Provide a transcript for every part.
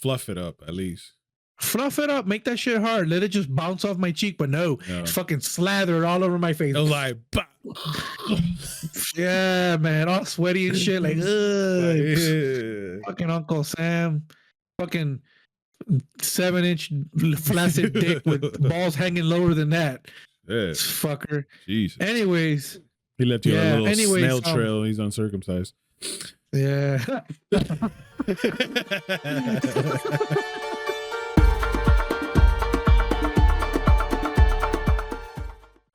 fluff it up at least. Fluff it up, make that shit hard. Let it just bounce off my cheek, but no, it's fucking slathered all over my face. It was like, yeah, man, all sweaty and shit. Like, fucking Uncle Sam, fucking 7-inch flaccid dick with balls hanging lower than that. Yeah. Fucker. Jesus. Anyways, he left you a little snail trail. He's uncircumcised. Yeah.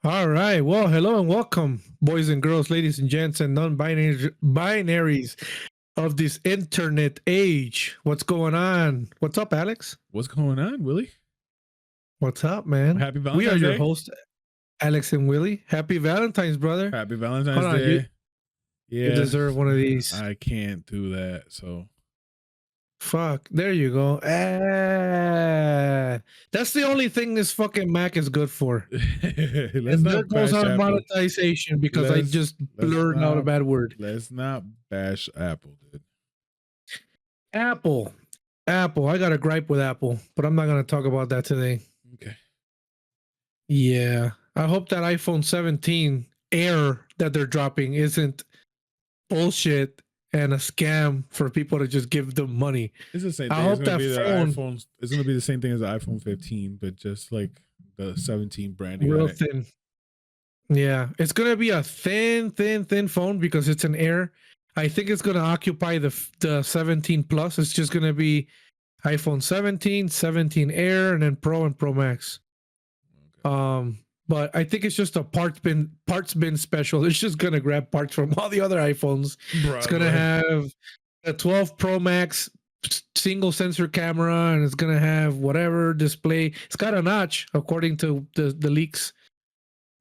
All right. Well, hello and welcome, boys and girls, ladies and gents, and non-binaries of this internet age. What's going on? What's up, Alex? What's going on, Willie? What's up, man? Happy Valentine's Day. We are your hosts, Alex and Willie. Happy Valentine's, brother. Happy Valentine's Day. You deserve one of these. I can't do that, so. Fuck, there you go. That's the only thing this fucking Mac is good for. And there goes our monetization because I just blurred out a bad word. Let's not bash Apple, dude. Apple. I got a gripe with Apple, but I'm not going to talk about that today. Okay. Yeah. I hope that iPhone 17 Air that they're dropping isn't bullshit and a scam for people to just give them money. It's the same thing. I hope that phone is going to be the same thing as the iPhone 15, but just like the 17 branding. Real thin. Yeah, it's going to be a thin phone because it's an Air. I think it's going to occupy the 17 Plus. It's just going to be iPhone 17, 17 Air, and then Pro and Pro Max. Okay. But I think it's just a parts bin special. It's just gonna grab parts from all the other iPhones. It's gonna have a 12 Pro Max single sensor camera, and it's gonna have whatever display. It's got a notch, according to the leaks.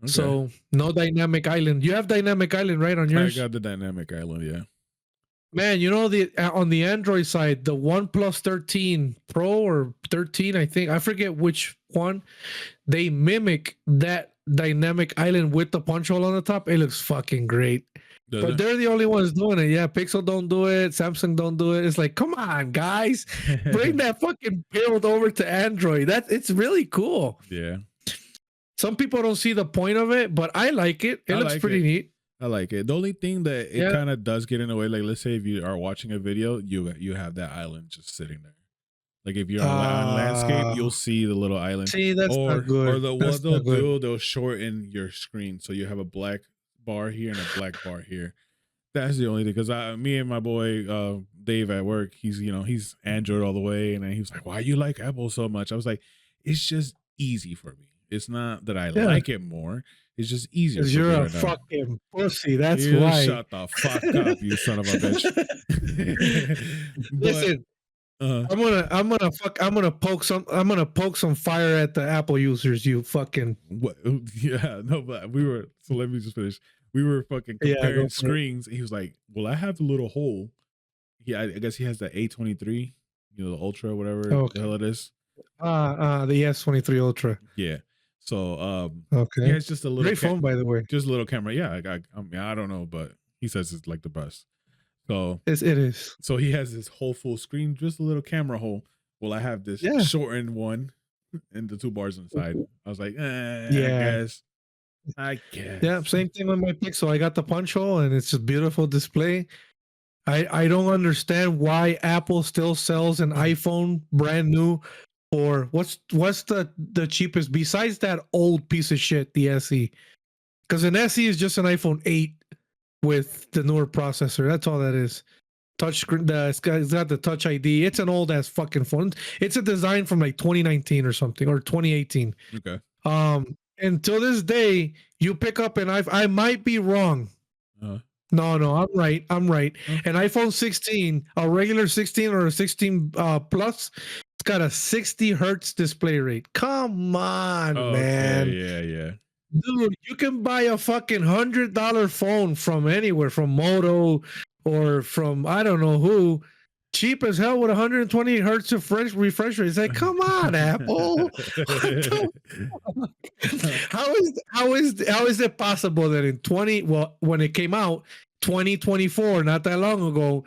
Okay. So no dynamic island. You have dynamic island, right, on yours? I got the dynamic island, yeah. Man, you know, on the Android side, the OnePlus 13 Pro or 13, I think, I forget which one, they mimic that dynamic island with the punch hole on the top. It looks fucking great. But they're the only ones doing it. Yeah, Pixel don't do it. Samsung don't do it. It's like, come on, guys. Bring that fucking build over to Android. It's really cool. Yeah. Some people don't see the point of it, but I like it. It looks pretty neat. I like it. The only thing that it kind of does get in the way, like let's say if you are watching a video, you have that island just sitting there. Like if you're on landscape, you'll see the little island. See, that's not good. Or what they'll do, they'll shorten your screen so you have a black bar here and a black bar here. That's the only thing. Because me and my boy Dave at work, he's Android all the way, and then he was like, "Why you like Apple so much?" I was like, "It's just easy for me. It's not that I like it more. It's just easier." Because you're a fucking pussy. That's why. Shut the fuck up, you son of a bitch. Listen, I'm gonna poke some fire at the Apple users. You fucking what? Yeah, no, but so let me just finish. We were fucking comparing screens. And he was like, "Well, I have the little hole." Yeah, I guess he has the A23, the Ultra, whatever the hell it is. The S23 Ultra. Yeah. So okay, yeah, it's just a little great phone, by the way. Just a little camera. Yeah, I mean, I don't know, but he says it's like the best. So it is. So he has this whole full screen, just a little camera hole. Well, I have this shortened one and the two bars inside. I was like, I guess. Yeah, same thing with my Pixel. I got the punch hole and it's a beautiful display. I don't understand why Apple still sells an iPhone brand new. Or what's the cheapest besides that old piece of shit, the SE? Because an SE is just an iPhone 8 with the newer processor. That's all that is. Touch screen. It's got the Touch ID. It's an old ass fucking phone. It's a design from like 2019 or something, or 2018. Okay. And till this day, you pick up an iPhone. I might be wrong. No, I'm right. An iPhone 16, a regular 16 or a 16 Plus. It's got a 60 hertz display rate. Come on, man. Yeah. Dude, you can buy a fucking $100 phone from anywhere, from Moto or from I don't know who, cheap as hell with 120 hertz of refresh rate. It's like, come on, Apple. How is it possible that in when it came out, 2024, not that long ago,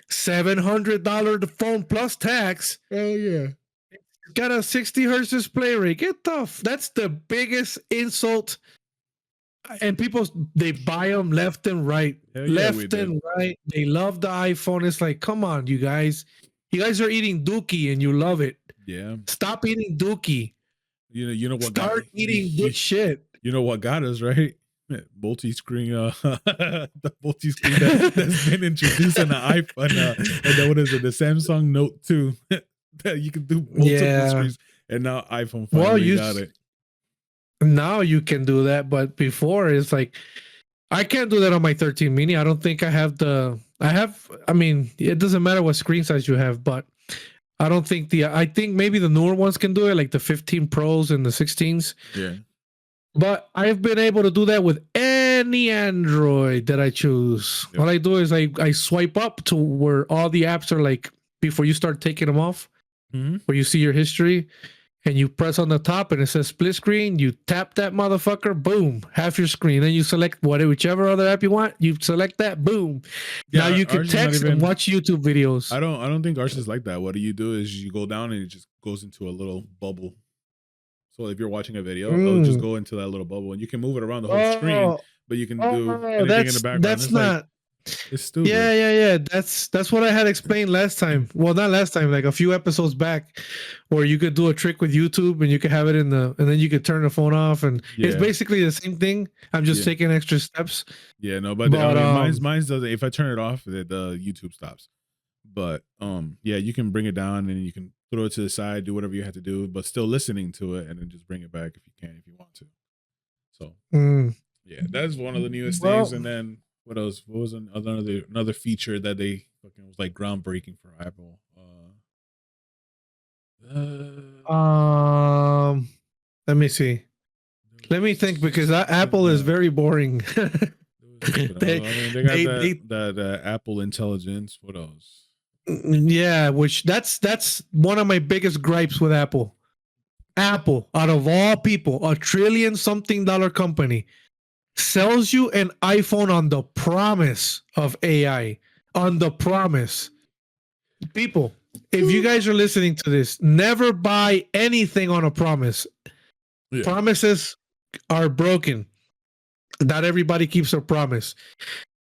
$700 phone plus tax. Oh yeah. Got a 60 hertz display rate. That's the biggest insult. And people, they buy them left and right. Hell yeah, we Left did. and right. They love the iPhone. It's like, come on, you guys. You guys are eating Dookie and you love it. Yeah. Stop eating Dookie. You know what? Start eating good shit. You know what got us right? Multi-screen, the multi-screen that's been introduced on the iPhone, and then what is it? The Samsung Note 2 that you can do multiple screens, and now iPhone finally got it. Now you can do that, but before it's like I can't do that on my 13 mini. I don't think I have I mean, it doesn't matter what screen size you have, but I don't think I think maybe the newer ones can do it, like the 15 Pros and the 16s. Yeah. But I've been able to do that with any Android that I choose. Yep. What I do is I swipe up to where all the apps are, like before you start taking them off, where you see your history, and you press on the top and it says split screen. You tap that motherfucker, boom, half your screen. Then you select whichever other app you want. You select that, boom. Yeah, now you can text and watch YouTube videos. I don't think ours is like that. What you do is you go down and it just goes into a little bubble. So if you're watching a video, it'll just go into that little bubble, and you can move it around the whole screen, but you can do anything in the background. That's not. It's stupid. Yeah. That's what I had explained last time. Well, not last time, like a few episodes back, where you could do a trick with YouTube and you could have it and then you could turn the phone off, and it's basically the same thing. I'm just taking extra steps. Yeah, no, but I mean, mine's doesn't. If I turn it off, the YouTube stops. But yeah, you can bring it down and you can throw it to the side, do whatever you have to do, but still listening to it, and then just bring it back if you want to. So yeah, that's one of the newest things. And then what else? What was another feature that they fucking was like groundbreaking for Apple? Let me see. Let me think, because Apple is very boring. They got that Apple Intelligence. What else? Yeah, which that's one of my biggest gripes with Apple. Apple, out of all people, $1 trillion something company, sells you an iPhone on the promise of AI. On the promise. People, if you guys are listening to this, never buy anything on a promise. Yeah. Promises are broken. Not everybody keeps their promise.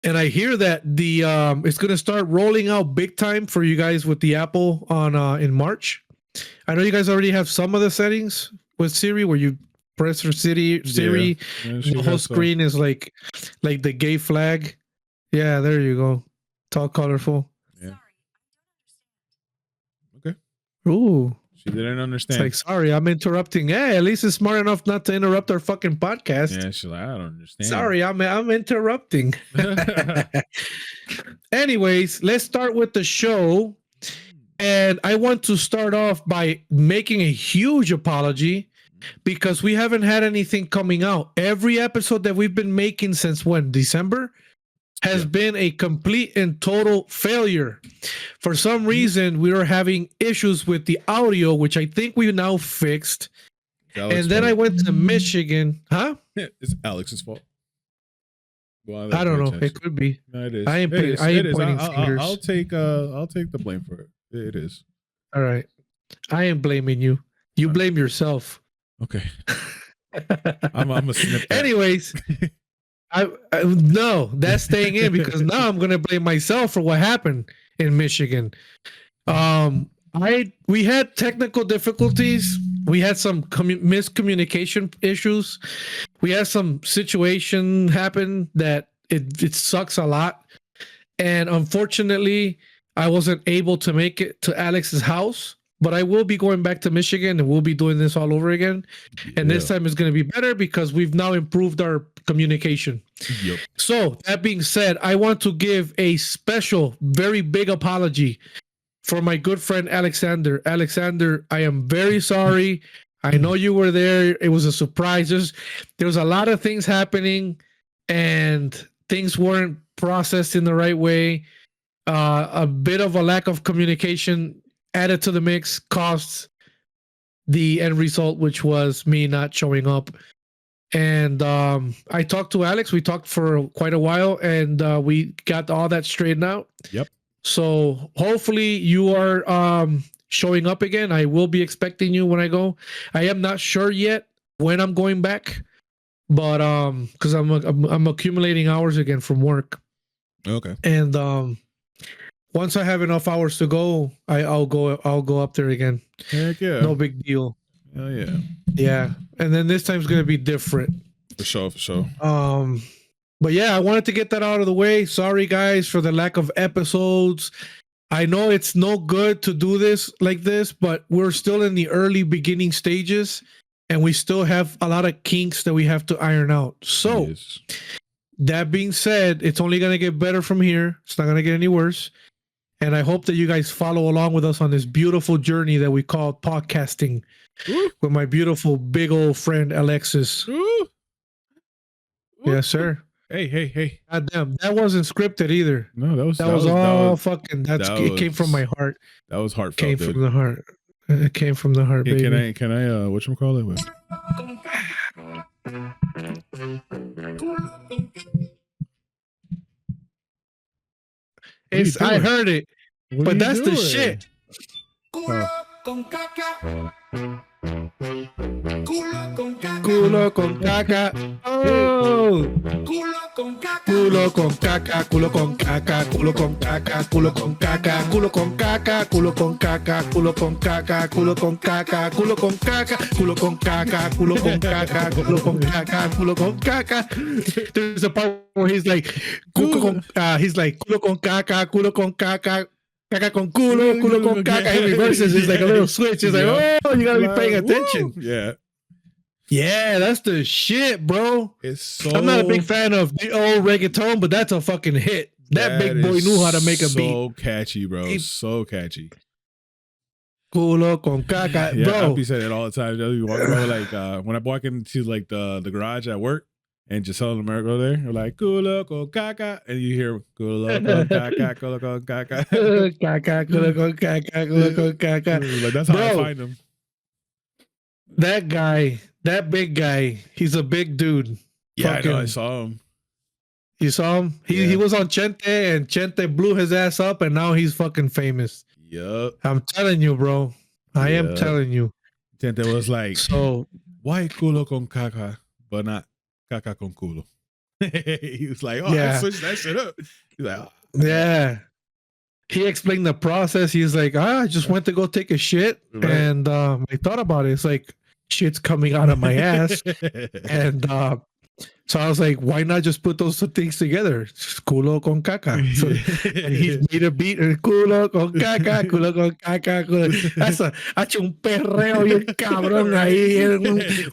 And I hear that it's going to start rolling out big time for you guys with the Apple on in March. I know you guys already have some of the settings with Siri, where you press your Siri, the whole screen is like the gay flag. Yeah, there you go. It's all colorful. Yeah. Okay. Ooh. She didn't understand. It's like, sorry, I'm interrupting. Hey, at least it's smart enough not to interrupt our fucking podcast. Yeah, she's like, I don't understand. Sorry, I'm interrupting. Anyways, let's start with the show. And I want to start off by making a huge apology, because we haven't had anything coming out. Every episode that we've been making since when? December? Has been a complete and total failure. For some reason, we were having issues with the audio, which I think we now fixed. And then I went to Michigan. Huh? It's Alex's fault. Well, I don't know. It could be. No, it is. I ain't pointing fingers. I'll take the blame for it. It is. All right. I ain't blaming you. You blame yourself. Okay. I'm a snip that. Anyways. I no, that's staying in, because now I'm gonna blame myself for what happened in Michigan. We had technical difficulties. We had some miscommunication issues. We had some situation happen that it sucks a lot, and unfortunately, I wasn't able to make it to Alex's house. But I will be going back to Michigan, and we'll be doing this all over again. And this time is going to be better, because we've now improved our communication. Yep. So that being said, I want to give a special, very big apology for my good friend Alexander. Alexander, I am very sorry. I know you were there. It was a surprise. There was a lot of things happening, and things weren't processed in the right way. A bit of a lack of communication added to the mix caused the end result, which was me not showing up. And I talked to Alex. We talked for quite a while, and we got all that straightened out. Yep. So hopefully you are showing up again. I will be expecting you when I go. I am not sure yet when I'm going back, but because I'm accumulating hours again from work, Okay. and once I have enough hours to go, I'll go up there again. Heck yeah. No big deal. Hell yeah. Yeah, and then this time's gonna be different. For sure. For sure. But yeah, I wanted to get that out of the way. Sorry guys for the lack of episodes. I know it's no good to do this like this, but we're still in the early beginning stages and we still have a lot of kinks that we have to iron out. So Yes. that being said, it's only going to get better from here. It's not going to get any worse. And I hope that you guys follow along with us on this beautiful journey that we call podcasting Woo. with my beautiful big old friend Alexis. Woo. Woo. Yes, sir. Hey. God damn, that wasn't scripted either. No, that was all fucking. It came from my heart. That was heartfelt. Came dude. from the heart. It came from the heart, baby. Can I whatchamacallit? I heard it, What but are you that's the doing? shit. Culo con caca. Oh. Culo con caca, culo con caca, culo con caca, culo con caca, culo con caca, culo con caca, culo con caca, culo con caca, culo con caca, culo con caca, culo con caca, culo con caca, culo con caca. There's a part where he's like, culo con caca, culo con caca. Caca con culo con caca. He reverses. It's like a little switch. It's like, oh, you gotta be paying attention. Yeah. Yeah, that's the shit, bro. It's so. I'm not a big fan of the old reggaeton, but that's a fucking hit. That big boy knew how to make a beat. So catchy, bro. So catchy. Culo con caca, Yeah, bro. Api said it all the time. You walk around, like when I walk into like the garage at work, and Giselle and America go there, they're like culo con caca, and you hear culo con caca, culo con caca, caca, culo con caca, culo con caca. Like that's how I Bro, find them. That guy, that big guy, he's a big dude. Yeah, I know. I Fucking- saw him. You saw him? Yeah. He was on Chente, and Chente blew his ass up, and now he's fucking famous. Yup. I'm telling you, bro. I am Yeah. telling you. Tente was like, So why culo con caca, but not caca con culo? He was like, oh, Yeah. I switched that shit up. He's like, oh. yeah. He explained the process. He's like, I just went to go take a shit. Right. And I thought about it. It's like shit's coming out of my ass. And so I was like, why not just put those two things together? Just culo con caca. So, and he made a beat. Culo con caca, culo con caca. Culo. That's ha hecho un perreo bien cabrón ahí.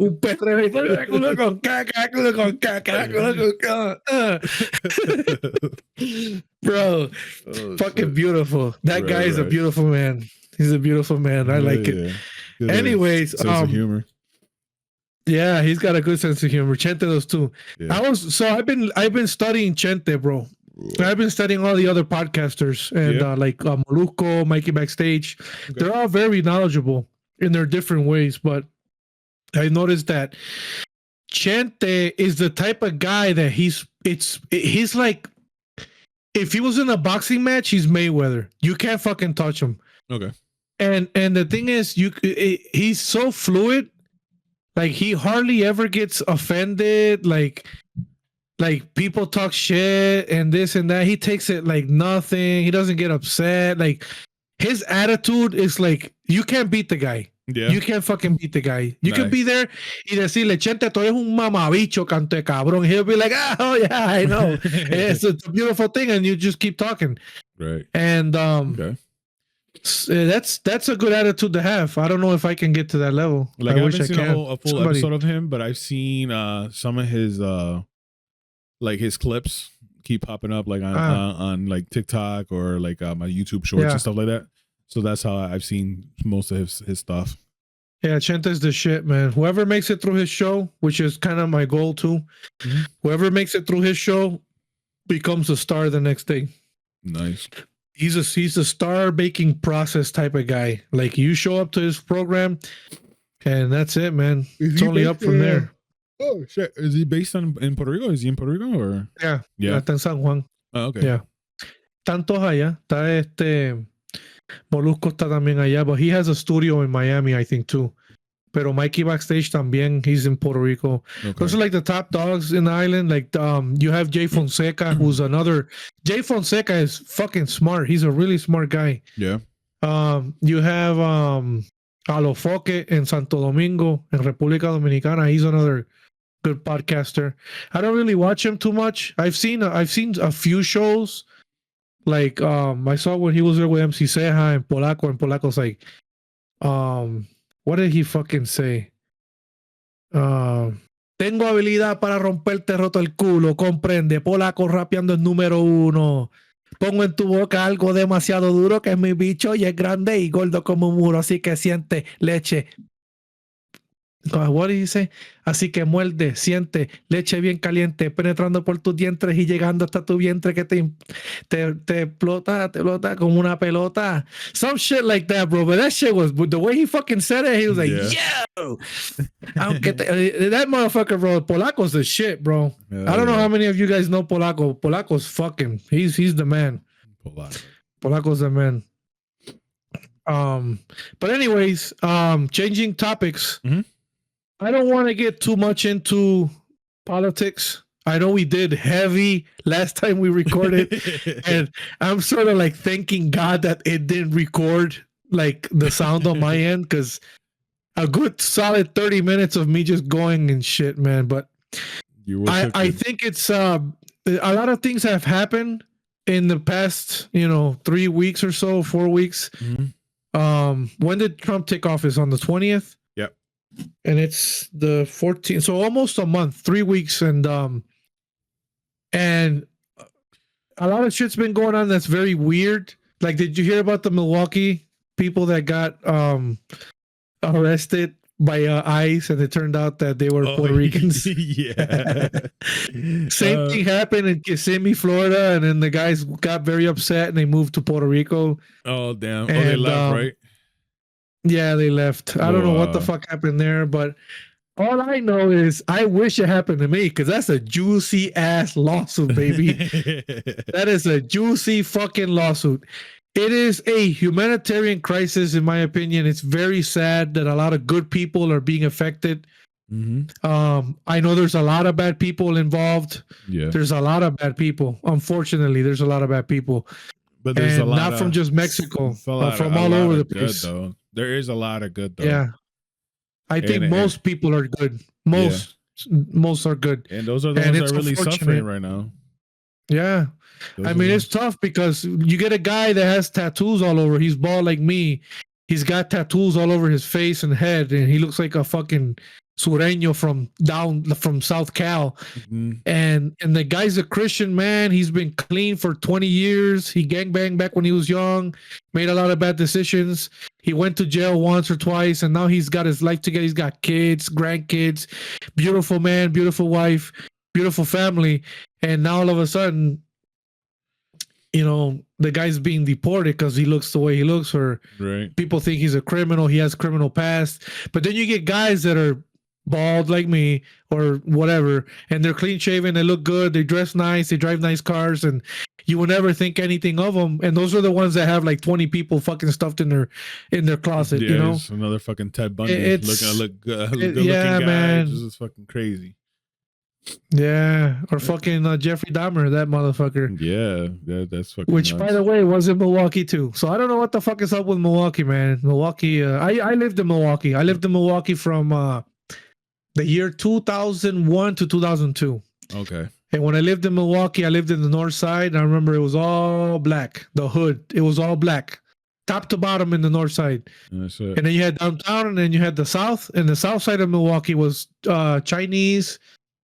Un perreo. Culo con caca, culo con caca, culo con caca. Bro, Oh, fucking shit. beautiful. That Right, guy is a right. beautiful man. He's a beautiful man. I like it. Yeah. Good Anyways, sense of humor. Yeah, he's got a good sense of humor. Chente does too. Yeah. I've been studying Chente, bro. I've been studying all the other podcasters and Yeah. like Molucco, Mikey Backstage. Okay. They're all very knowledgeable in their different ways, but I noticed that Chente is the type of guy that he's like, if he was in a boxing match, he's Mayweather. You can't fucking touch him. Okay. And the thing is, he's so fluid. Like he hardly ever gets offended. Like people talk shit and this and that. He takes it like nothing. He doesn't get upset. Like his attitude is like, you can't beat the guy. Yeah. You can't fucking beat the guy. You can Nice. be there y decirle, Chente, tú eres un mamabicho, canto de cabrón. He'll be like, oh yeah, I know. it's a beautiful thing, and you just keep talking. Right. And Okay. that's a good attitude to have. I don't know if I can get to that level. Like I I wish I haven't seen can. a full Somebody- episode of him, but I've seen some of his like his clips keep popping up like on like TikTok or like my YouTube shorts Yeah. and stuff like that. So that's how I've seen most of his stuff. Yeah, Chente's the shit, man. Whoever makes it through his show, which is kind of my goal too, Mhm. whoever makes it through his show becomes a star the next day. Nice. He's a star making process type of guy. Like you show up to his program, and that's it, man. It's only up from there. Oh shit! Is he based in Puerto Rico? Is he in Puerto Rico or? Yeah, Yeah. Está en San Juan. Oh, okay. Yeah. tantos allá. Está Molusco está también allá, but he has a studio in Miami, I think, too. Pero Mikey Backstage también, he's in Puerto Rico. Okay. Those are like the top dogs in the island. Like you have Jay Fonseca, who's another. Jay Fonseca is fucking smart. He's a really smart guy. Yeah. You have Alofoque in Santo Domingo, in República Dominicana. He's another good podcaster. I don't really watch him too much. I've seen a few shows. Like I saw when he was there with MC Ceja and Polaco's like, what did he fucking say? Tengo habilidad para romperte roto el culo, comprende. Polaco rapeando el número 1. Pongo en tu boca algo demasiado duro que es mi bicho y es grande y gordo como un muro, así que siente leche. What did he say? Así que muerde, siente leche bien caliente penetrando por tus dientes y llegando hasta tu vientre que te explota como una pelota. Some shit like that, bro. But that shit was, the way he fucking said it, he was like, yo! That motherfucker, bro. Polaco's the shit, bro. I don't know how many of you guys know Polaco. Polaco's fucking, he's the man. Polaco's the man. But anyways, changing topics. Mm-hmm. I don't want to get too much into politics. I know we did heavy last time we recorded, and I'm sort of like thanking God that it didn't record like the sound on my end, because a good solid 30 minutes of me just going and shit, man. But I think it's a lot of things have happened in the past, 3 weeks or so, 4 weeks. Mm-hmm. When did Trump take office? On the 20th? Yep. And it's the 14th, so almost a month, 3 weeks, and a lot of shit's been going on that's very weird. Like, did you hear about the Milwaukee people that got arrested by ICE, and it turned out that they were Puerto Ricans? Yeah. Same thing happened in Kissimmee, Florida, and then the guys got very upset and they moved to Puerto Rico. Oh, damn. They left, right? Yeah, they left. I don't know what the fuck happened there, but all I know is I wish it happened to me, because that's a juicy ass lawsuit, baby. That is a juicy fucking lawsuit. It is a humanitarian crisis, in my opinion. It's very sad that a lot of good people are being affected. Mm-hmm. I know there's a lot of bad people involved. Yeah. There's a lot of bad people. Unfortunately, there's a lot of bad people. But there's a lot not from just Mexico, from all over the place. Good, though. There is a lot of good, though. Yeah. I think most people are good. Most are good. And those are the ones that are really suffering right now. Yeah. I mean, it's tough because you get a guy that has tattoos all over. He's bald like me. He's got tattoos all over his face and head, and he looks like a fucking sureño from South Cal. Mm-hmm. And the guy's a Christian man. He's been clean for 20 years. He gangbanged back when he was young, made a lot of bad decisions. He went to jail once or twice, and now he's got his life together. He's got kids, grandkids, beautiful man, beautiful wife, beautiful family. And now all of a sudden, the guy's being deported because he looks the way he looks, or people think he's a criminal. He has criminal past. But then you get guys that are bald like me or whatever, and they're clean shaven, they look good, they dress nice, they drive nice cars, and you would never think anything of them. And those are the ones that have like 20 people fucking stuffed in their closet. It's another fucking Ted Bundy looking good looking guy. Man. This is fucking crazy. Yeah, or fucking Jeffrey Dahmer, that motherfucker. Yeah, that's fucking Which, nuts. by the way, was in Milwaukee too. So I don't know what the fuck is up with Milwaukee, man. Milwaukee, I lived in Milwaukee. I lived in Milwaukee from the year 2001 to 2002. Okay. And when I lived in Milwaukee, I lived in the north side. And I remember it was all black. The hood, it was all black, top to bottom in the north side. That's it. And then you had downtown, and then you had the south. And the south side of Milwaukee was Chinese,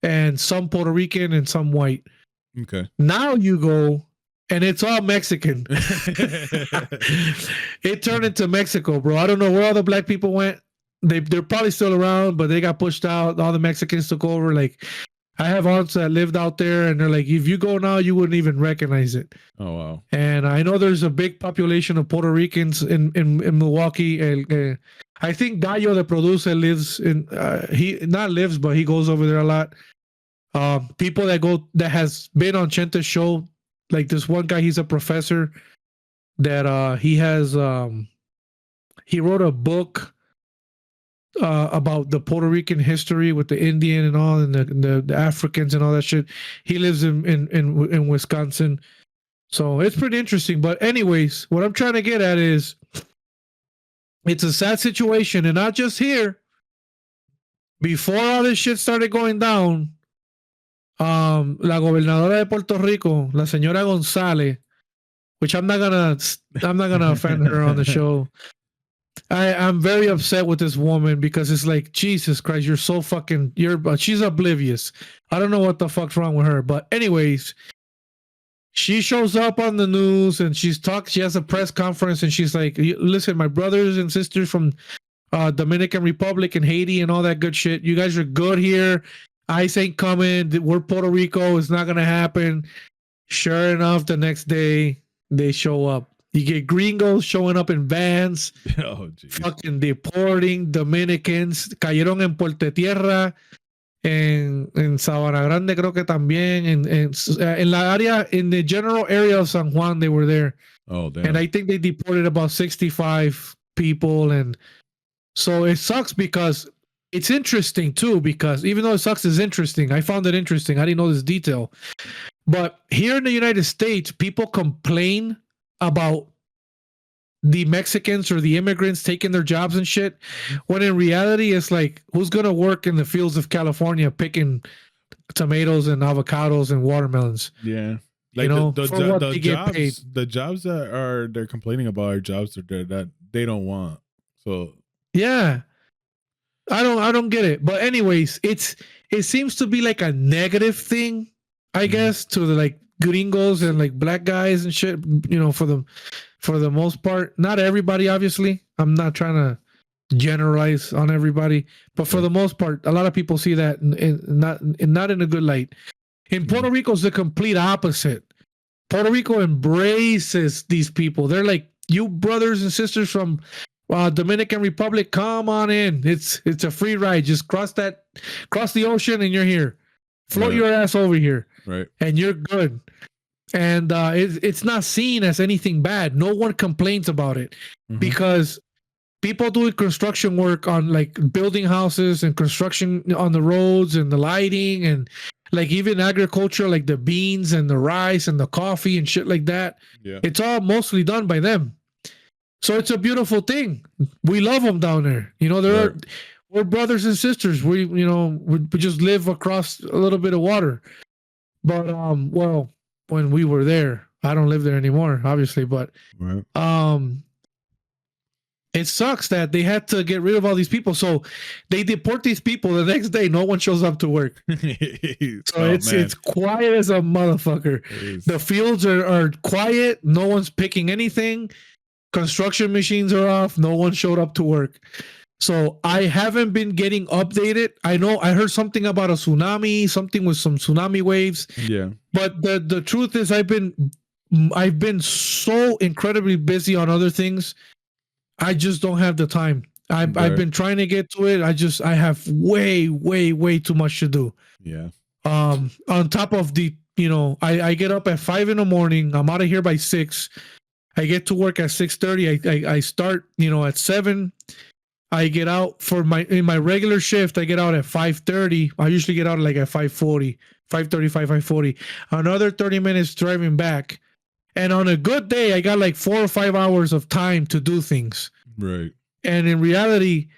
and some Puerto Rican, and some white. Okay. Now you go, and it's all Mexican. It turned into Mexico, bro. I don't know where all the black people went. They're probably still around, but they got pushed out. All the Mexicans took over. Like, I have aunts that lived out there, and they're like, if you go now, you wouldn't even recognize it. Oh, wow. And I know there's a big population of Puerto Ricans in Milwaukee. I think Gallo, the producer, lives in, he not lives, but he goes over there a lot. People that has been on Chenta's show, like this one guy, he's a professor that he has he wrote a book about the Puerto Rican history with the Indian and all, and the Africans and all that shit. He lives in Wisconsin, so it's pretty interesting. But anyways, what I'm trying to get at is, it's a sad situation, and not just here. Before all this shit started going down, la gobernadora de Puerto Rico, la señora González, which I'm not gonna offend her on the show. I'm very upset with this woman because it's like, Jesus Christ, you're so fucking, she's oblivious. I don't know what the fuck's wrong with her. But anyways, she shows up on the news and she has a press conference and she's like, listen, my brothers and sisters from Dominican Republic and Haiti and all that good shit, you guys are good here. ICE ain't coming. We're Puerto Rico. It's not going to happen. Sure enough, the next day they show up. You get gringos showing up in vans, fucking deporting Dominicans. Cayeron en Puerto Tierra, en Sabana Grande creo que también. En la área, in the general area of San Juan, they were there. Oh, damn. And I think they deported about 65 people. And so it sucks because it's interesting too, because even though it sucks, it's interesting. I found it interesting. I didn't know this detail. But here in the United States, people complain about the Mexicans or the immigrants taking their jobs and shit, when in reality it's like, who's gonna work in the fields of California picking tomatoes and avocados and watermelons? Yeah, like, you know, the jobs that they're complaining about are jobs that they don't want. So yeah, I don't get it. But anyways, it seems to be like a negative thing, I guess, to the like gringos and like black guys and shit, you know, for the most part. Not everybody, obviously. I'm not trying to generalize on everybody, but for the most part, a lot of people see that not in a good light. In Puerto Rico, it's the complete opposite. Puerto Rico embraces these people. They're like, you brothers and sisters from Dominican Republic, come on in. It's a free ride. Just cross the ocean and you're here. Float your ass over here. Right. And you're good. And it's not seen as anything bad. No one complains about it because people doing construction work on like building houses and construction on the roads and the lighting and like even agriculture, like the beans and the rice and the coffee and shit like that. Yeah. It's all mostly done by them. So it's a beautiful thing. We love them down there. You know, we're brothers and sisters. We just live across a little bit of water. But well, when we were there, I don't live there anymore, obviously, but it sucks that they had to get rid of all these people. So they deport these people. The next day, no one shows up to work. So it's quiet as a motherfucker. The fields are quiet. No one's picking anything. Construction machines are off. No one showed up to work. So I haven't been getting updated. I know I heard something about a tsunami, something with some tsunami waves. Yeah. But the truth is I've been so incredibly busy on other things. I just don't have the time. I've been trying to get to it. I have way too much to do. Yeah. On top of the, I get up at 5 a.m. I'm out of here by 6. I get to work at 6:30. I start, at 7. I get out in my regular shift. I get out at 5:30. I usually get out like at 5:40, 5:40. Another 30 minutes driving back. And on a good day, I got like 4 or 5 hours of time to do things. Right. And in reality,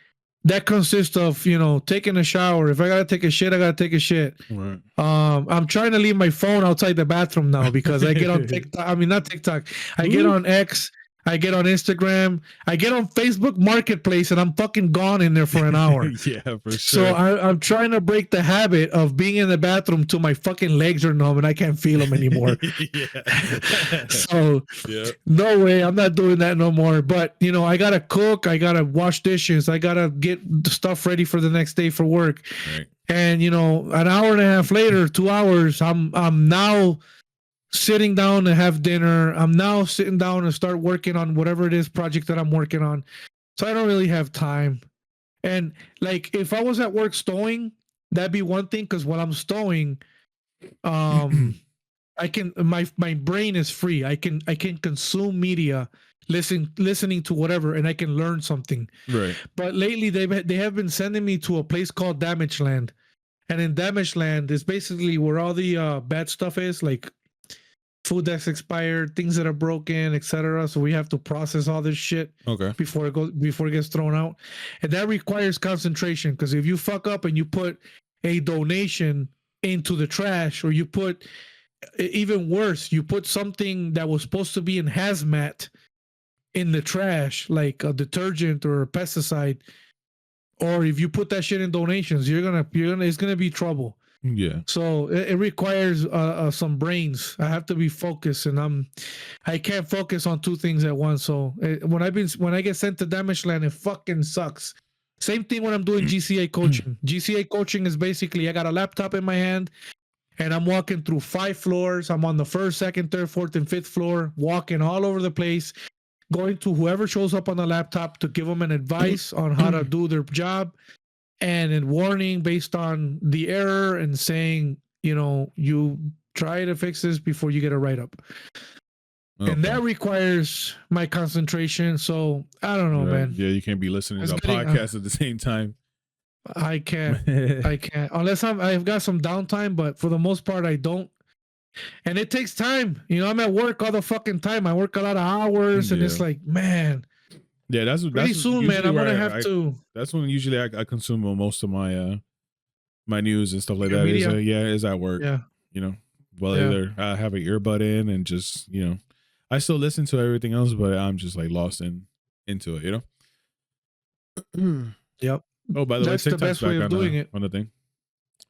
that consists of, taking a shower. If I got to take a shit, I got to take a shit. Right. I'm trying to leave my phone outside the bathroom now because I get on TikTok. I mean, not TikTok. I get on X. I get on Instagram. I get on Facebook Marketplace, and I'm fucking gone in there for an hour. Yeah, for sure. So I'm trying to break the habit of being in the bathroom till my fucking legs are numb and I can't feel them anymore. So no way, I'm not doing that no more. But I gotta cook. I gotta wash dishes. I gotta get the stuff ready for the next day for work. Right. And an hour and a half later, 2 hours, I'm now sitting down to have dinner. I'm now sitting down and start working on whatever it is project that I'm working on. So I don't really have time. And like if I was at work stowing, that'd be one thing, because while I'm stowing, I can my brain is free. I can consume media, listening to whatever, and I can learn something. Right. But lately they have been sending me to a place called Damage Land, and in Damage Land is basically where all the bad stuff is, like food that's expired, things that are broken, etc. So we have to process all this shit Okay. before it gets thrown out, and that requires concentration. Because if you fuck up and you put a donation into the trash, or you put, even worse, you put something that was supposed to be in hazmat in the trash, like a detergent or a pesticide, or if you put that shit in donations, it's gonna be trouble. Yeah. So it requires some brains. I have to be focused, and I can't focus on two things at once. So when I get sent to Damage Land, it fucking sucks. Same thing when I'm doing GCA coaching. GCA coaching is basically I got a laptop in my hand, and I'm walking through 5 floors. I'm on the first, second, third, fourth, and fifth floor, walking all over the place, going to whoever shows up on the laptop to give them an advice on how to do their job, and in warning based on the error, and saying, you try to fix this before you get a write-up. Okay. And that requires my concentration. So I don't know, man. Yeah, you can't be listening to a podcast at the same time. I can't. Unless I've got some downtime, but for the most part, I don't. And it takes time. I'm at work all the fucking time. I work a lot of hours, and it's like, man. Yeah, that's pretty soon, man. I'm gonna have to. That's when usually I consume most of my my news and stuff like that. Is at work. Yeah. Either I have an earbud in and just I still listen to everything else, but I'm just like lost into it. Yep. Oh, by the way, TikTok's the best way of doing it on the thing.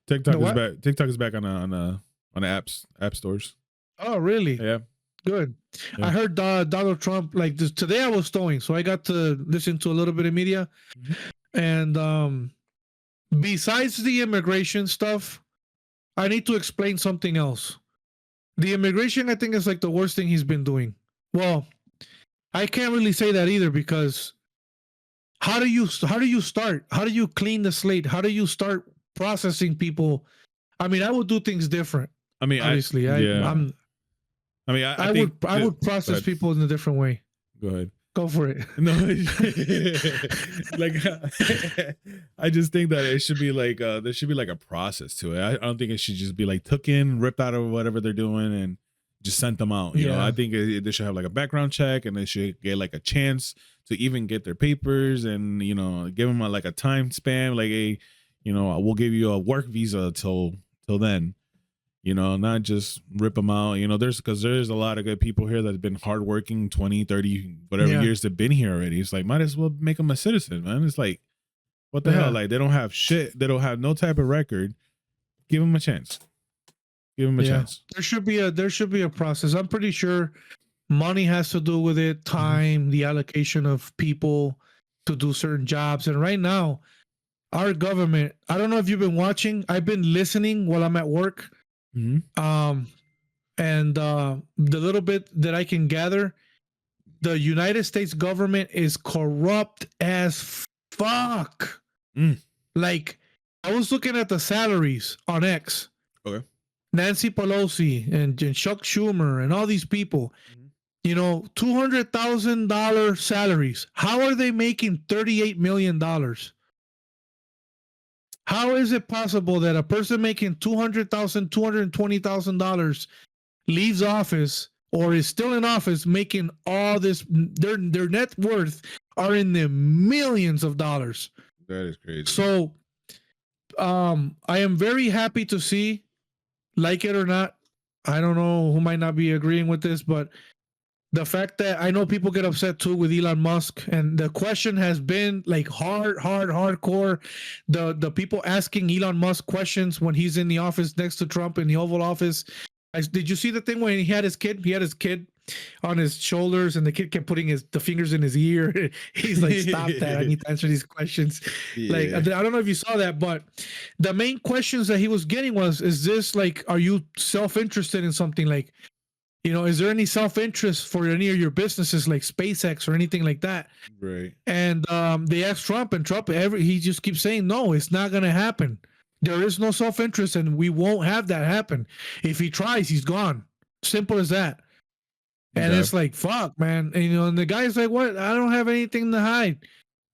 TikTok is back. TikTok is back on the app stores. Oh, really? Yeah. Good. Yeah. I heard Donald Trump, like this today. I was stowing, so I got to listen to a little bit of media. And besides the immigration stuff, I need to explain something else. The immigration, I think, is like the worst thing he's been doing. Well, I can't really say that either, because how do you start? How do you clean the slate? How do you start processing people? I mean, I would do things different. I mean, obviously, I would process people in a different way. Go ahead. Go for it. No, like I just think that it should be like there should be like a process to it. I don't think it should just be like took in, ripped out of whatever they're doing, and just sent them out. You know, I think they should have like a background check, and they should get like a chance to even get their papers, and give them like a time span, like we'll give you a work visa till then. Not just rip them out. There's a lot of good people here that have been hardworking 20, 30, whatever years they've been here already. It's like, might as well make them a citizen, man. It's like, what the hell? Like, they don't have shit. They don't have no type of record. Give them a chance. Give them a chance. There should be a process. I'm pretty sure money has to do with it, time, the allocation of people to do certain jobs. And right now, our government, I don't know if you've been watching. I've been listening while I'm at work. And the little bit that I can gather, the United States government is corrupt as fuck. Like, I was looking at the salaries on X. Okay. Nancy Pelosi and Chuck Schumer and all these people, $200,000 salaries. How are they making $38 million? How is it possible that a person making $200,000, $220,000 leaves office or is still in office making all this? Their net worth are in the millions of dollars. That is crazy. So, I am very happy to see, like it or not, I don't know who might not be agreeing with this, but the fact that I know people get upset too with Elon Musk, and the question has been like hardcore. The people asking Elon Musk questions when he's in the office next to Trump in the Oval Office. Did you see the thing when he had his kid? He had his kid on his shoulders, and the kid kept putting the fingers in his ear. He's like, "Stop that! I need to answer these questions." Yeah. Like, I don't know if you saw that, but the main questions that he was getting was, "Is this like, are you self-interested in something like?" Is there any self-interest for any of your businesses like SpaceX or anything like that? Right. And they asked Trump, and Trump, he just keeps saying, no, it's not going to happen. There is no self-interest, and we won't have that happen. If he tries, he's gone. Simple as that. And Okay. it's like, fuck, man. And, and the guy's like, what? I don't have anything to hide.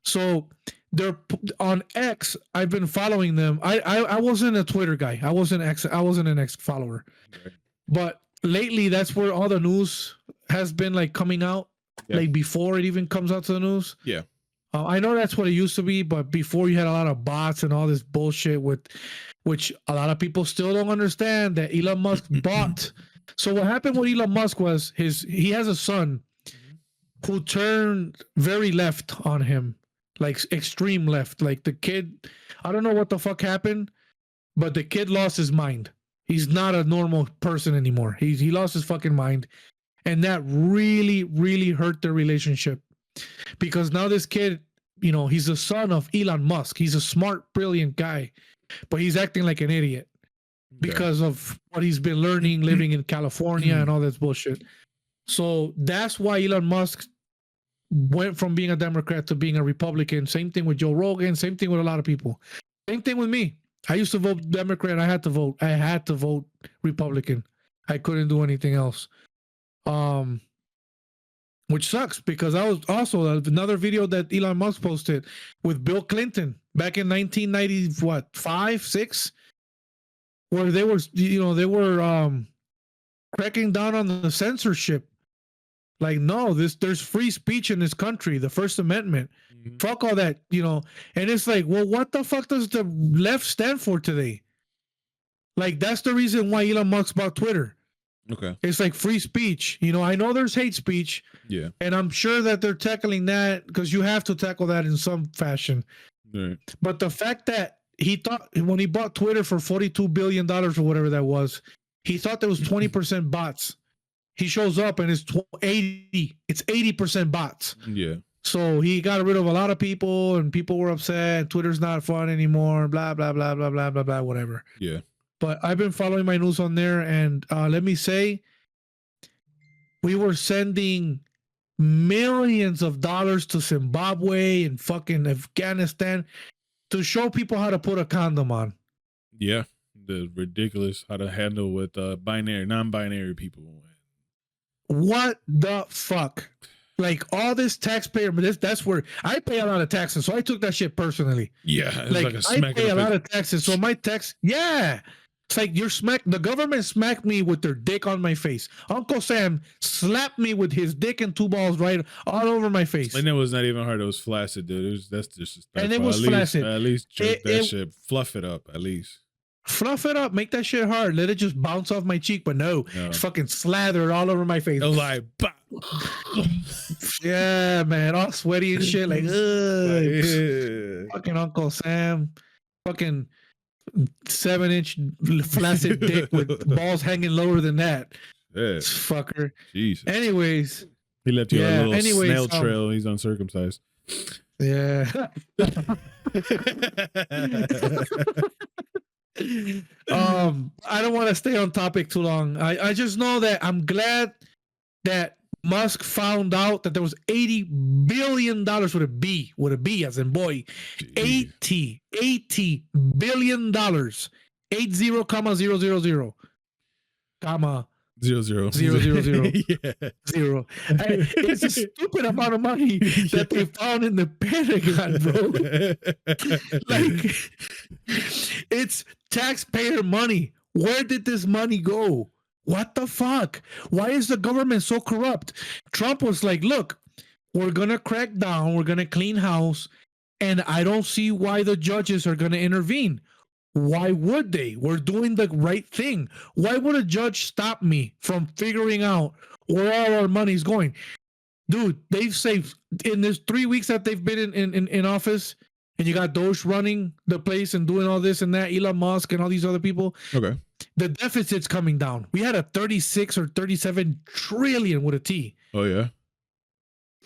So they're on X. I've been following them. I wasn't a Twitter guy. I wasn't an X follower. Right. But lately, that's where all the news has been like coming out. Yeah. Like before it even comes out to the news. Yeah. I know that's what it used to be, but before you had a lot of bots and all this bullshit which a lot of people still don't understand that Elon Musk bought. So what happened with Elon Musk was he has a son who turned very left on him, like extreme left. Like the kid, I don't know what the fuck happened, but the kid lost his mind. He's not a normal person anymore. He lost his fucking mind. And that really, really hurt their relationship. Because now this kid, he's the son of Elon Musk. He's a smart, brilliant guy, but he's acting like an idiot because of what he's been learning living in California and all this bullshit. So that's why Elon Musk went from being a Democrat to being a Republican. Same thing with Joe Rogan. Same thing with a lot of people. Same thing with me. I used to vote Democrat. I had to vote Republican. I couldn't do anything else. Which sucks because I was also another video that Elon Musk posted with Bill Clinton back in 1990, 6, where they were cracking down on the censorship. Like, no, there's free speech in this country, the First Amendment. Mm-hmm. Fuck all that, And it's like, well, what the fuck does the left stand for today? Like, that's the reason why Elon Musk bought Twitter. Okay. It's like free speech. I know there's hate speech. Yeah. And I'm sure that they're tackling that because you have to tackle that in some fashion. Right. But the fact that he thought when he bought Twitter for $42 billion or whatever that was, he thought there was 20% bots. He shows up and it's 80% bots. Yeah. So he got rid of a lot of people and people were upset. Twitter's not fun anymore. Blah, blah, blah, blah, blah, blah, blah, whatever. Yeah. But I've been following my news on there, and let me say, we were sending millions of dollars to Zimbabwe and fucking Afghanistan to show people how to put a condom on. Yeah, the ridiculous how to handle with non-binary people. What the fuck? Like all this taxpayer, but that's where I pay a lot of taxes, so I took that shit personally. Yeah, it's like a smack. I pay a lot of taxes, so my tax, yeah. It's like the government smacked me with their dick on my face. Uncle Sam slapped me with his dick and 2 balls right all over my face. And it was not even hard. It was flaccid, dude. That's just. And it was flaccid. At least that shit. Fluff it up, at least. Fluff it up. Make that shit hard. Let it just bounce off my cheek. But no. It's fucking slathered all over my face. It was like, bah. Yeah, man. All sweaty and shit. Like, ugh. Fucking Uncle Sam. Fucking 7-inch flaccid dick with balls hanging lower than that. Yeah. Fucker. Jesus. Anyways. He left you a little snail trail. He's uncircumcised. Yeah. I don't want to stay on topic too long. I just know that I'm glad that Musk found out that there was $80 billion with a B as in boy. 80 billion dollars. 80,000, comma 000. Yeah. 0. It's a stupid amount of money that they found in the Pentagon, bro. Like, it's taxpayer money. Where did this money go? What the fuck? Why is the government so corrupt? Trump was like, look, we're going to crack down. We're going to clean house. And I don't see why the judges are going to intervene. Why would they? We're doing the right thing. Why would a judge stop me from figuring out where all our money's going? Dude, they've saved in this 3 weeks that they've been in office, and you got Doge running the place and doing all this and that, Elon Musk and all these other people. Okay. The deficit's coming down. We had a 36 or 37 trillion with a T. Oh, yeah?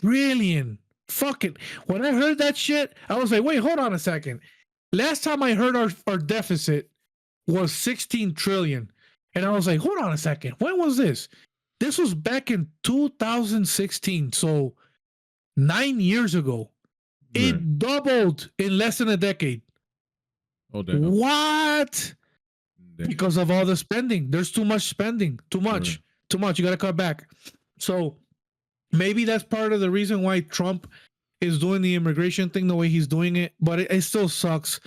Trillion. Fuck it. When I heard that shit, I was like, wait, hold on a second. Last time I heard our deficit was 16 trillion. And I was like, hold on a second. When was this? This was back in 2016. So 9 years ago. It doubled in less than a decade. Oh, damn. What? Damn. Because of all the spending. There's too much spending. Too much. Too much. You got to cut back. So maybe that's part of the reason why Trump is doing the immigration thing the way he's doing it. But it still sucks.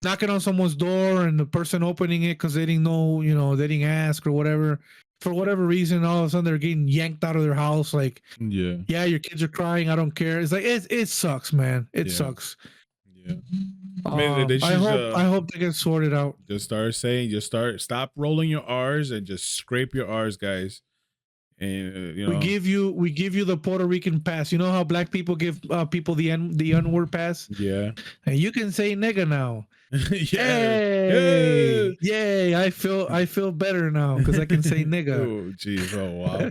Knocking on someone's door and the person opening it because they didn't know, they didn't ask or whatever. For whatever reason, all of a sudden they're getting yanked out of their house. Like, yeah, your kids are crying. I don't care. It's like it sucks, man. It sucks. Yeah. I hope they get sorted out. Just stop rolling your R's and just scrape your R's, guys. And we give you the Puerto Rican pass. You know how black people give people the N-word pass? Yeah. And you can say nigga now. Yeah. Yay. I feel better now because I can say nigga. Oh, jeez. Oh, wow.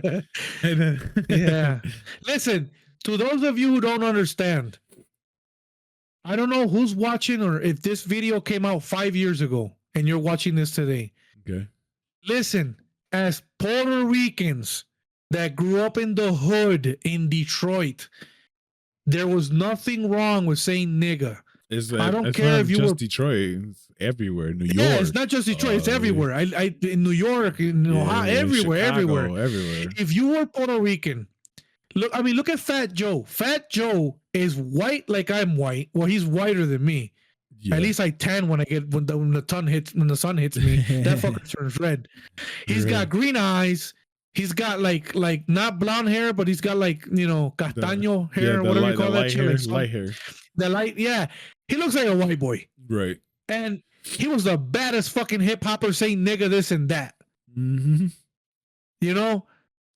Yeah. Listen, to those of you who don't understand, I don't know who's watching or if this video came out 5 years ago and you're watching this today. Okay. Listen, as Puerto Ricans that grew up in the hood in Detroit, there was nothing wrong with saying nigga. I don't care if you were Detroit. It's everywhere. New York. Yeah, it's not just Detroit. It's everywhere. I in New York, in Ohio, everywhere, Chicago, everywhere. If you were Puerto Rican, look at Fat Joe. Fat Joe is white like I'm white. Well, he's whiter than me. Yeah. At least I tan when the sun hits me. That fucker turns red. He's got green eyes. He's got like not blonde hair, but he's got castaño hair, whatever you call that shit. Light hair. The light, yeah. He looks like a white boy. Right. And he was the baddest fucking hip hopper saying nigga this and that. Mm-hmm.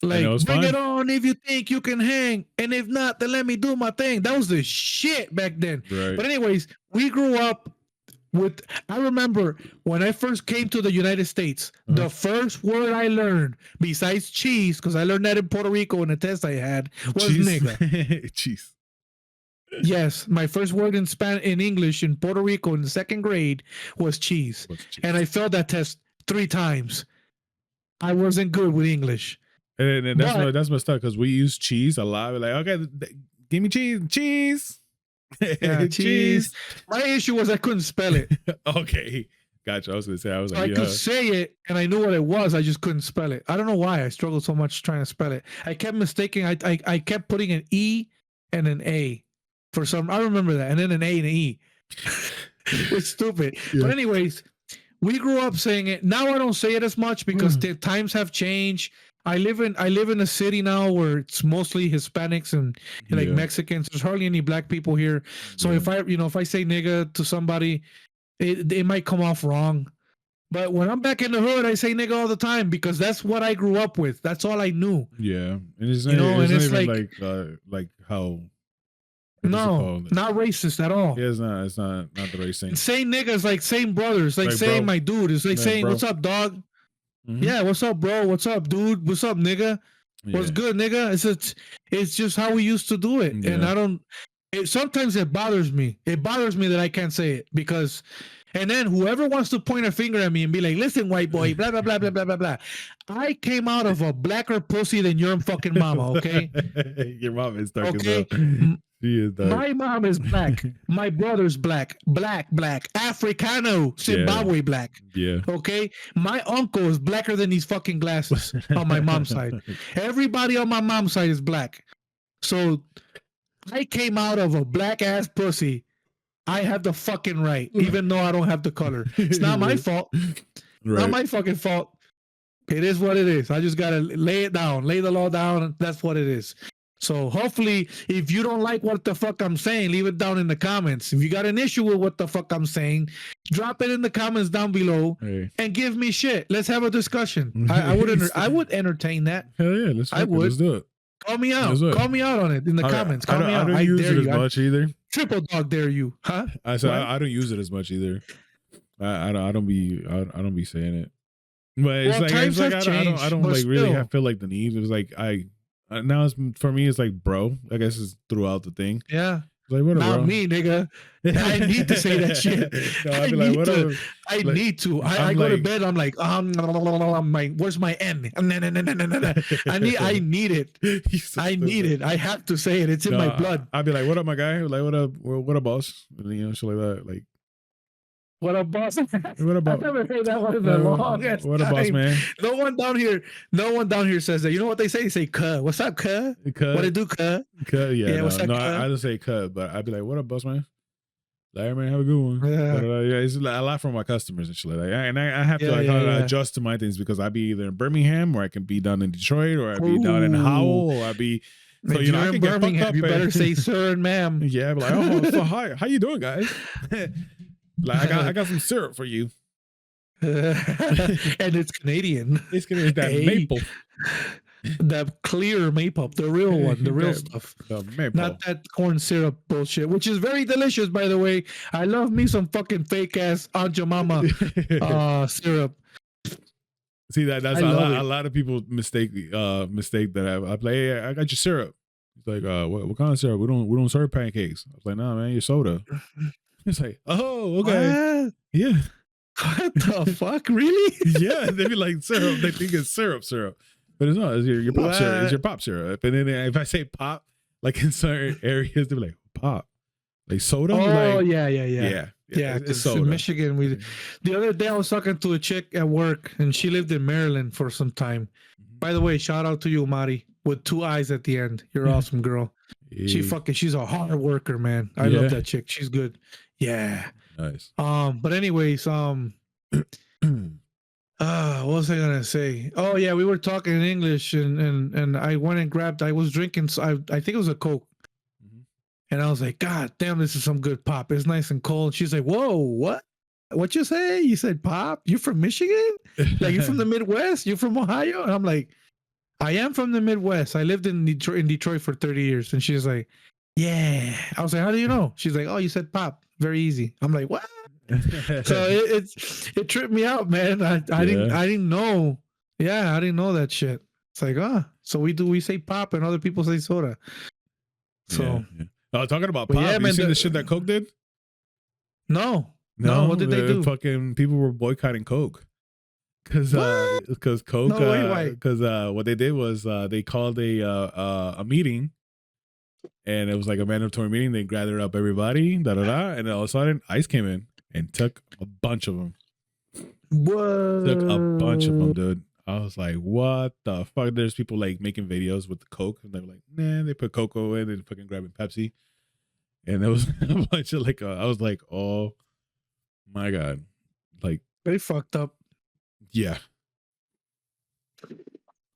Like, bring it on if you think you can hang. And if not, then let me do my thing. That was the shit back then. Right. But anyways, we grew up with, I remember when I first came to the United States, the first word I learned besides cheese, because I learned that in Puerto Rico in a test I had, was nigga. Cheese. Yes, my first word in English in Puerto Rico in the second grade was cheese. And I failed that test 3 times. I wasn't good with English. And that's messed up because we use cheese a lot. We're like, okay, give me cheese. Yeah, cheese. My issue was I couldn't spell it. Okay. Gotcha. I was going to say, I could say it and I knew what it was. I just couldn't spell it. I don't know why I struggled so much trying to spell it. I kept mistaking. I kept putting an E and an A. For some, I remember that, and then an A and an E. It's stupid. Yeah. But anyways, we grew up saying it. Now I don't say it as much because the times have changed. I live in a city now where it's mostly Hispanics and like Mexicans. There's hardly any black people here. So if I say nigga to somebody, it might come off wrong. But when I'm back in the hood, I say nigga all the time because that's what I grew up with. That's all I knew. Yeah, and it's not, it's even like how. No, not racist at all. Yeah, it's not the race thing. Saying nigga is like saying brother. It's like saying bro. My dude. It's like saying, bro. What's up, dog? Mm-hmm. Yeah, what's up, bro? What's up, dude? What's up, nigga? What's good, nigga? It's just how we used to do it. Yeah. And sometimes it bothers me. It bothers me that I can't say it because, and then whoever wants to point a finger at me and be like, listen, white boy, blah, blah, blah, blah, blah, blah, blah. I came out of a blacker pussy than your fucking mama, okay? Your mom is dark okay? She is dark. My mom is black. My brother's black. Africano, Zimbabwe black. Yeah. Okay? My uncle is blacker than these fucking glasses on my mom's side. Everybody on my mom's side is black. So I came out of a black ass pussy. I have the fucking right, even though I don't have the color. It's not my fault. Right. Not my fucking fault. It is what it is. I just gotta lay it down, lay the law down, and that's what it is. So hopefully, if you don't like what the fuck I'm saying, leave it down in the comments. If you got an issue with what the fuck I'm saying, drop it in the comments down below and give me shit. Let's have a discussion. I would entertain that. Hell yeah, let's do it. Call me out. Call me out on it in the comments. Call me out. I don't use it as much either. Triple dog dare you, huh? I said I don't use it as much either. I don't be saying it. But it's like I don't like really feel like the need. It was like now it's for me. It's like bro. I guess it's throughout the thing. Yeah. Like, what not bro? Me, nigga. I need to say that shit. No, I need to. I go to bed. I'm like, where's my N? I need it. I need it. I have to say it. It's in my blood. I'd be like, what up, my guy? Like, what up, boss? And, shit like that. Like, What a boss. What I about never heard that one in the longest what a boss time. man? No one down here says that. You know what they say? They say "cuh." What's up, cuh? What it do, cuh? Cut, yeah, what's up, I cuh? just say cut, but I'd be like, what up, boss man? Like, man, have a good one. Yeah. Yeah, it's a lot from my customers and shit like that. And I have to Yeah, like yeah. adjust to my things because I be either in Birmingham or I can be down in Detroit or I be down in Howell or I be so If you know I you're can in get fucked Birmingham, up. you better say sir and ma'am. Yeah, but like, oh, so hi, how you doing, guys? Like I got some syrup for you. And it's Canadian. It's gonna that Hey. maple. The clear maple, the real one, the real That- stuff. The maple. Not that corn syrup bullshit, which is very delicious, by the way. I love me some fucking fake ass Aunt Jemima syrup. See that's I love it. a lot of people mistake that I'm like, hey, I got your syrup. It's like, what kind of syrup? We don't serve pancakes. I was like, nah, man, your soda. It's like, oh, okay, What? yeah, What the fuck? Really? yeah. They be like syrup. They think it's syrup, but it's not. It's your pop syrup. It's What? your pop syrup. And then if I say pop, like in certain areas, they be like pop, like soda. Oh, like, yeah. yeah. Yeah, It's 'cause soda. in Michigan, the other day I was talking to a chick at work, and she lived in Maryland for some time. By the way, shout out to you, Mari, with 2 eyes at the end. You're awesome, girl. She's a hard worker, man. I Yeah. love that chick. She's good. Yeah. Nice. But anyways, what was I gonna say? Oh yeah, we were talking in English, and I went and grabbed. I was drinking. I think it was a Coke. And I was like, God damn, this is some good pop. It's nice and cold. She's like, whoa, what? What you say? You said pop? You're from Michigan? Like, you're from the Midwest? You're from Ohio? And I'm like, I am from the Midwest. I lived in Detroit for 30 years. And she's like, yeah. I was like, how do you know? She's like, oh, you said pop. Very easy. I'm like, what? So it tripped me out, man. I didn't know. Yeah, I didn't know that shit. It's like, so we say pop and other people say soda. So yeah. Talking about But pop, yeah, you man, seen the shit that Coke did? no, what did they do? Fucking people were boycotting Coke because Coke No way, why? because what they did was they called a meeting, and it was like a mandatory meeting. They gathered up everybody, and all of a sudden ICE came in and took a bunch of them. What? Took a bunch of them, dude. I was like, what the fuck? There's people like making videos with the Coke, and they're like, nah, they put Cocoa in and fucking grabbing Pepsi. And there was a bunch of like, I was like, oh my God. Like, They fucked up. yeah.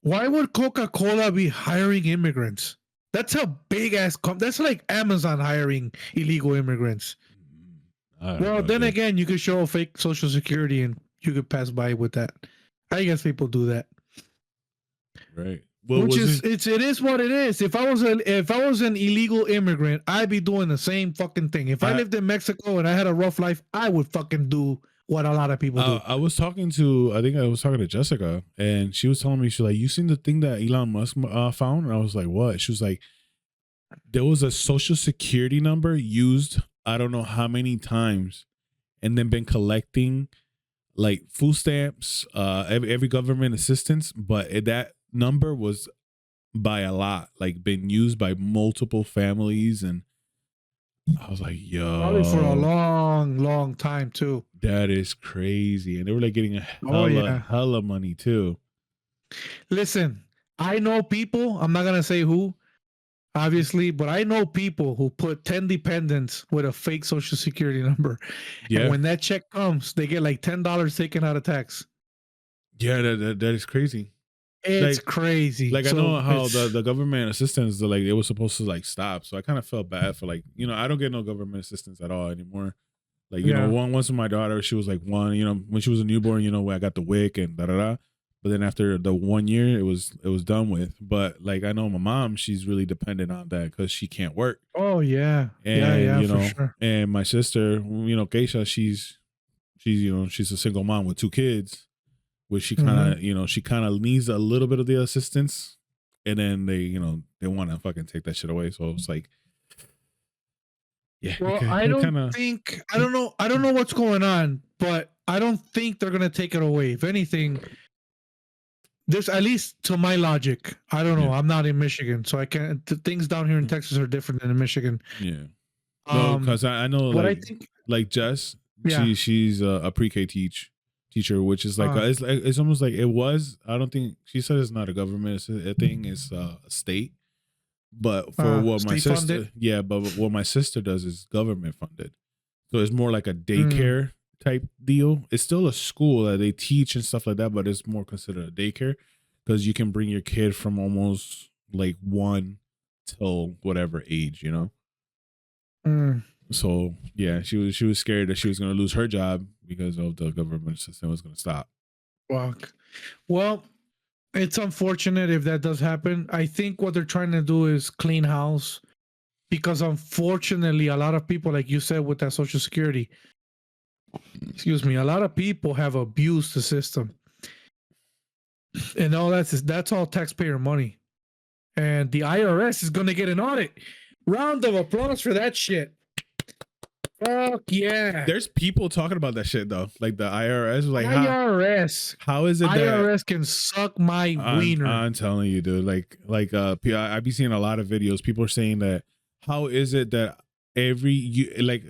Why would Coca-Cola be hiring immigrants? That's a big ass that's like Amazon hiring illegal immigrants. Well, then again, you could show a fake social security and you could pass by with that. I guess people do that. Right. Well, Which is it is what it is. If I was an illegal immigrant, I'd be doing the same fucking thing. If I lived in Mexico and I had a rough life, I would fucking do what a lot of people do. I was talking to Jessica, and she was telling me, she's like, you seen the thing that Elon Musk found? And I was like, what? She was like, there was a social security number used I don't know how many times, and then been collecting like food stamps, every government assistance, but that number was by a lot, like been used by multiple families, and I was like, yo, probably for a long time too. That is crazy. And they were like getting a hella money too. Listen, I know people, I'm not gonna say who, obviously, but I know people who put 10 dependents with a fake social security number. Yeah. And when that check comes, they get like $10 taken out of tax. Yeah, that is crazy. It's like, crazy. Like, I know how the government assistance, like, it was supposed to like stop. So I kind of felt bad for, like, you know, I don't get no government assistance at all anymore. Like, you know, once with my daughter, she was like 1, you know, when she was a newborn, you know, I got the WIC and da-da-da. But then after the 1 year, it was done with. But like, I know my mom, she's really dependent on that because she can't work. Oh yeah, and you know, for sure. And my sister, you know, Keisha, she's you know, she's a single mom with 2 kids, which she kind of you know, she kind of needs a little bit of the assistance, and then they, you know, they want to fucking take that shit away. So it's like, yeah. Well, I don't know what's going on, but I don't think they're gonna take it away. If anything. There's, at least to my logic, I don't know. Yeah. I'm not in Michigan, so I can't. Things down here in Texas are different than in Michigan. Yeah. No, because I know, like, I think, like Jess Yeah. She's a pre-K teacher, which is like Uh, it's almost like it was. I don't think she said it's not a government a thing. It's a state. But for what my Stay funded. sister, yeah, but what my sister does is government funded. So it's more like a Mm, daycare type deal. It's still a school that they teach and stuff like that, but it's more considered a daycare because you can bring your kid from almost like 1 till whatever age, you know? mm. So yeah, she was scared that she was gonna lose her job because of the government system was gonna stop. Fuck. Well, it's unfortunate if that does happen. I think what they're trying to do is clean house because unfortunately, a lot of people, like you said, with that Social Security, excuse me, a lot of people have abused the system, and all that's all taxpayer money, and the IRS is going to get an audit. Round of applause for that shit. Fuck yeah. There's people talking about that shit though, like the IRS, like IRS. how is it that IRS can suck my wiener. I'm telling you, dude. I be seeing a lot of videos. People are saying that how is it that like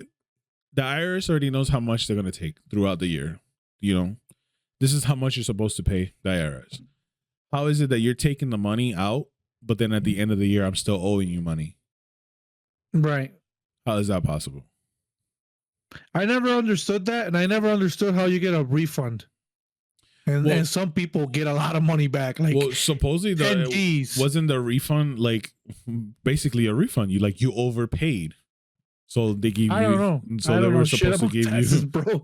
the IRS already knows how much they're gonna take throughout the year. You know, this is how much you're supposed to pay the IRS. How is it that you're taking the money out, but then at the end of the year, I'm still owing you money? Right. How is that possible? I never understood that, and I never understood how you get a refund. And some people get a lot of money back, like well, supposedly 10 G's. wasn't the refund like basically a refund? You overpaid, so they give you. I don't know. So I they don't were know supposed to shit give about taxes, you, bro.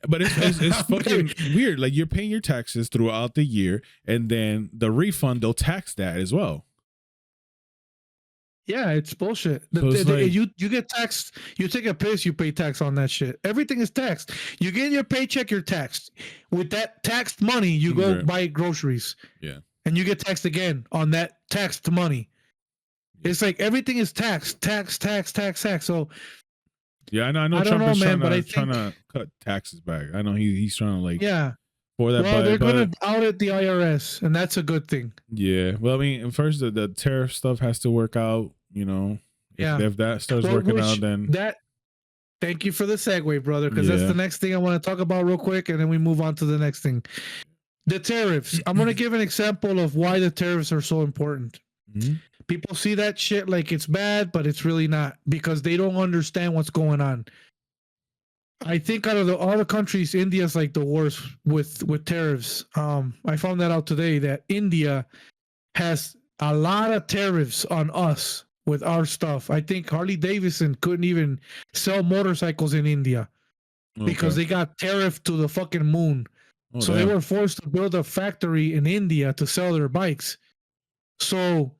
but it's fucking weird. Like you're paying your taxes throughout the year, and then the refund they'll tax that as well. Yeah, it's bullshit. So it's like, You get taxed. You take a piss, you pay tax on that shit. Everything is taxed. You get your paycheck, you're taxed. With that taxed money, you go Right. buy groceries. Yeah. And you get taxed again on that taxed money. It's like everything is taxed. So yeah, I know I don't Trump know, is man, but I trying to cut taxes back. I know he's trying to like yeah. for that. Well, they're but gonna audit the IRS, and that's a good thing. yeah, well, I mean, first the tariff stuff has to work out. You know, Yeah. if that starts Well, working which- out, then that. Thank you for the segue, brother, because that's Yeah. the next thing I want to talk about real quick, and then we move on to the next thing. The tariffs. I'm gonna give an example of why the tariffs are so important. Mhm. People see that shit like it's bad, but it's really not because they don't understand what's going on. I think out of all the countries, India's like the worst with tariffs. I found that out today that India has a lot of tariffs on us with our stuff. I think Harley Davidson couldn't even sell motorcycles in India because Okay. they got tariffed to the fucking moon. Oh, So damn. they were forced to build a factory in India to sell their bikes. So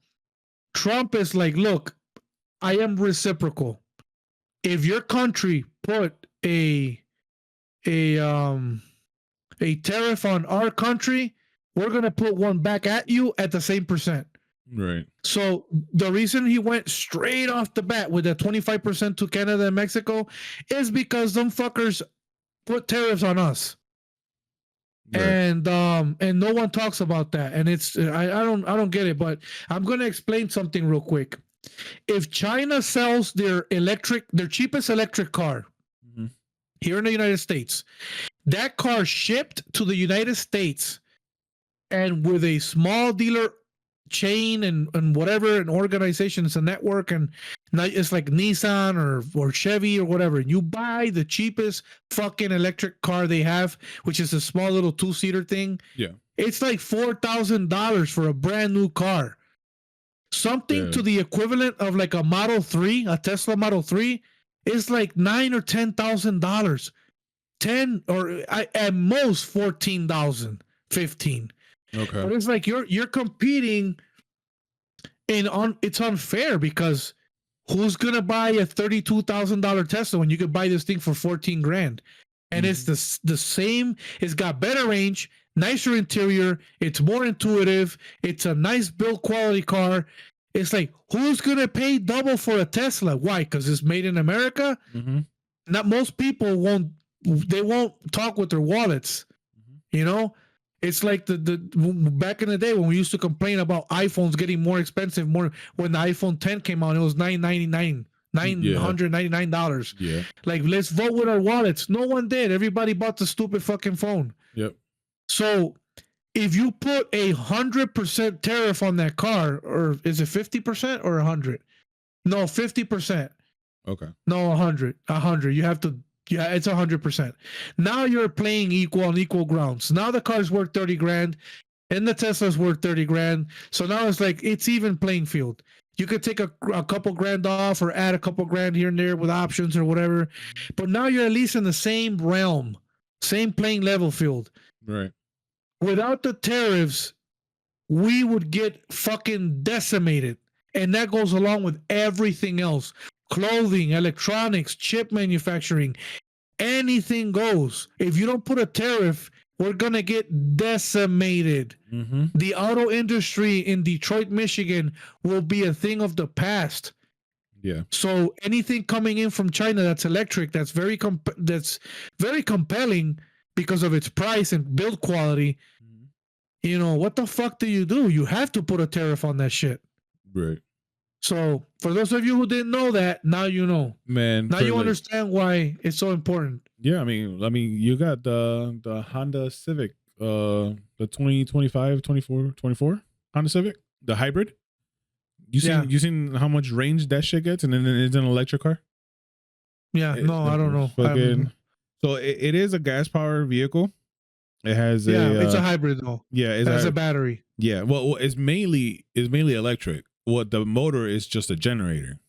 Trump is like, look, I am reciprocal. If your country put a tariff on our country, we're gonna put one back at you at the same percent. Right. So the reason he went straight off the bat with the 25% to Canada and Mexico is because them fuckers put tariffs on us. Right. And no one talks about that. And it's I don't get it, but I'm gonna explain something real quick. If China sells their cheapest electric car Mhm. here in the United States, that car shipped to the United States and with a small dealer chain and whatever, an organization, it's a network, and it's like Nissan or Chevy or whatever. You buy the cheapest fucking electric car they have, which is a small little 2-seater thing. Yeah. It's like $4,000 for a brand new car. Something Yeah. to the equivalent of like a Model 3, a Tesla Model 3, is like $9,000 or $10,000. 10 or at most 14,000, 15. Okay. But it's like you're competing it's unfair because who's gonna buy a $32,000 Tesla when you could buy this thing for 14 grand? And it's the same, it's got better range, nicer interior, it's more intuitive, it's a nice build quality car. It's like, who's gonna pay double for a Tesla? Why? Because it's made in America? Mm-hmm. Not most people won't talk with their wallets. You know, it's like the back in the day when we used to complain about iPhones getting more expensive. When the iPhone 10 came out, it was $999. $999. Yeah. Like, let's vote with our wallets. No one did. Everybody bought the stupid fucking phone. Yep. So if you put 100% tariff on that car, or is it 50% or 100? No, 50%. Okay. No, 100. 100. You have to. Yeah, it's 100%. Now you're playing equal on equal grounds. Now the car's worth 30 grand, and the Tesla's worth 30 grand. So now it's like it's even playing field. You could take a couple grand off or add a couple grand here and there with options or whatever. But now you're at least in the same realm, same playing level field. Right. Without the tariffs, we would get fucking decimated. And that goes along with everything else. Clothing, electronics, chip manufacturing, anything goes. If you don't put a tariff, we're going to get decimated. Mm-hmm. The auto industry in Detroit, Michigan will be a thing of the past. Yeah. So anything coming in from China that's electric, that's very compelling because of its price and build quality. You know, what the fuck do? You have to put a tariff on that shit. Right. So for those of you who didn't know that, now you know. Man. Now you understand why it's so important. Yeah, I mean, you got the Honda Civic, the 2025, 24 Honda Civic, the hybrid. You seen how much range that shit gets, and then it's an electric car. Yeah, no, I don't know. So it is a gas powered vehicle. It has it's a hybrid though. Yeah, it has a battery. Yeah, well, it's mainly electric. What the motor is just a generator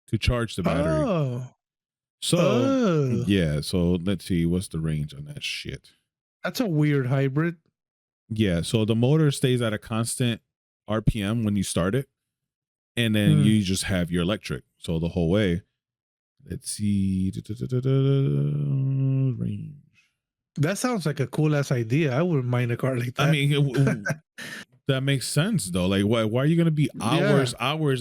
to charge the battery. Oh. So yeah, so let's see what's the range on that shit. That's a weird hybrid. Yeah, so the motor stays at a constant RPM when you start it, and then you just have your electric. So the whole way. Let's see. Range. That sounds like a cool ass idea. I wouldn't mind a car like that. I mean, that makes sense though. Like, why are you gonna be hours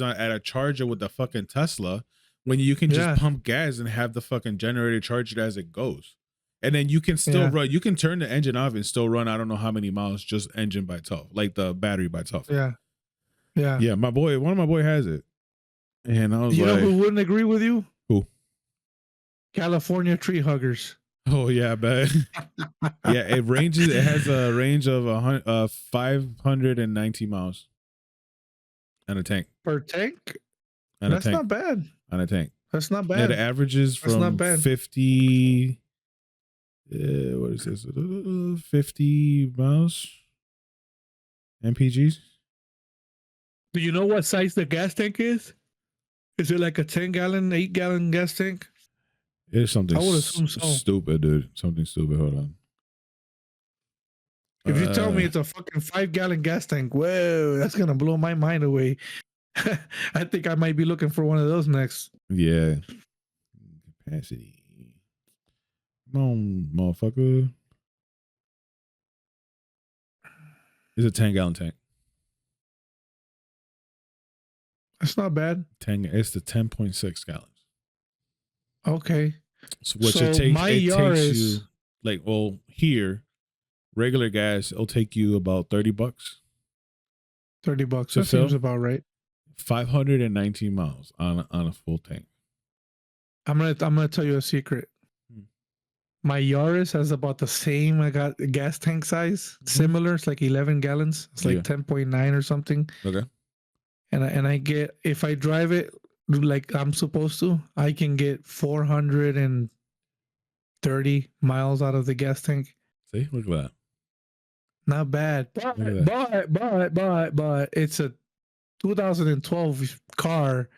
at a charger with the fucking Tesla when you can just pump gas and have the fucking generator charge it as it goes, and then you can still run. You can turn the engine off and still run. I don't know how many miles, just engine by itself, like the battery by itself. Yeah. One of my boy has it, and I was you know who wouldn't agree with you? Who? California tree huggers. Oh yeah, but yeah, it has a range of 590 miles on a tank. Per tank? That's not bad. On a tank. That's not bad. Yeah, the averages from 50 what is this? 50 miles MPGs. Do you know what size the gas tank is? Is it like a 10-gallon, 8-gallon gas tank? It's something I would assume so. Stupid, dude. Something stupid. Hold on. If you tell me it's a fucking 5-gallon gas tank, whoa, that's gonna blow my mind away. I think I might be looking for one of those next. Yeah. Capacity. Come on, motherfucker. It's a 10-gallon tank. That's not bad. It's the 10.6 gallons. Okay. So it takes you like, well, here, regular gas, it'll take you about $30. $30. That seems about right. 519 miles on a full tank. I'm gonna tell you a secret. My Yaris has about the same gas tank size, similar. It's like 11 gallons. It's like 10.9 or something. Okay. And I get, if I drive it like I'm supposed to, I can get 430 miles out of the gas tank. See, look at that. Not bad. But it's a 2012 car,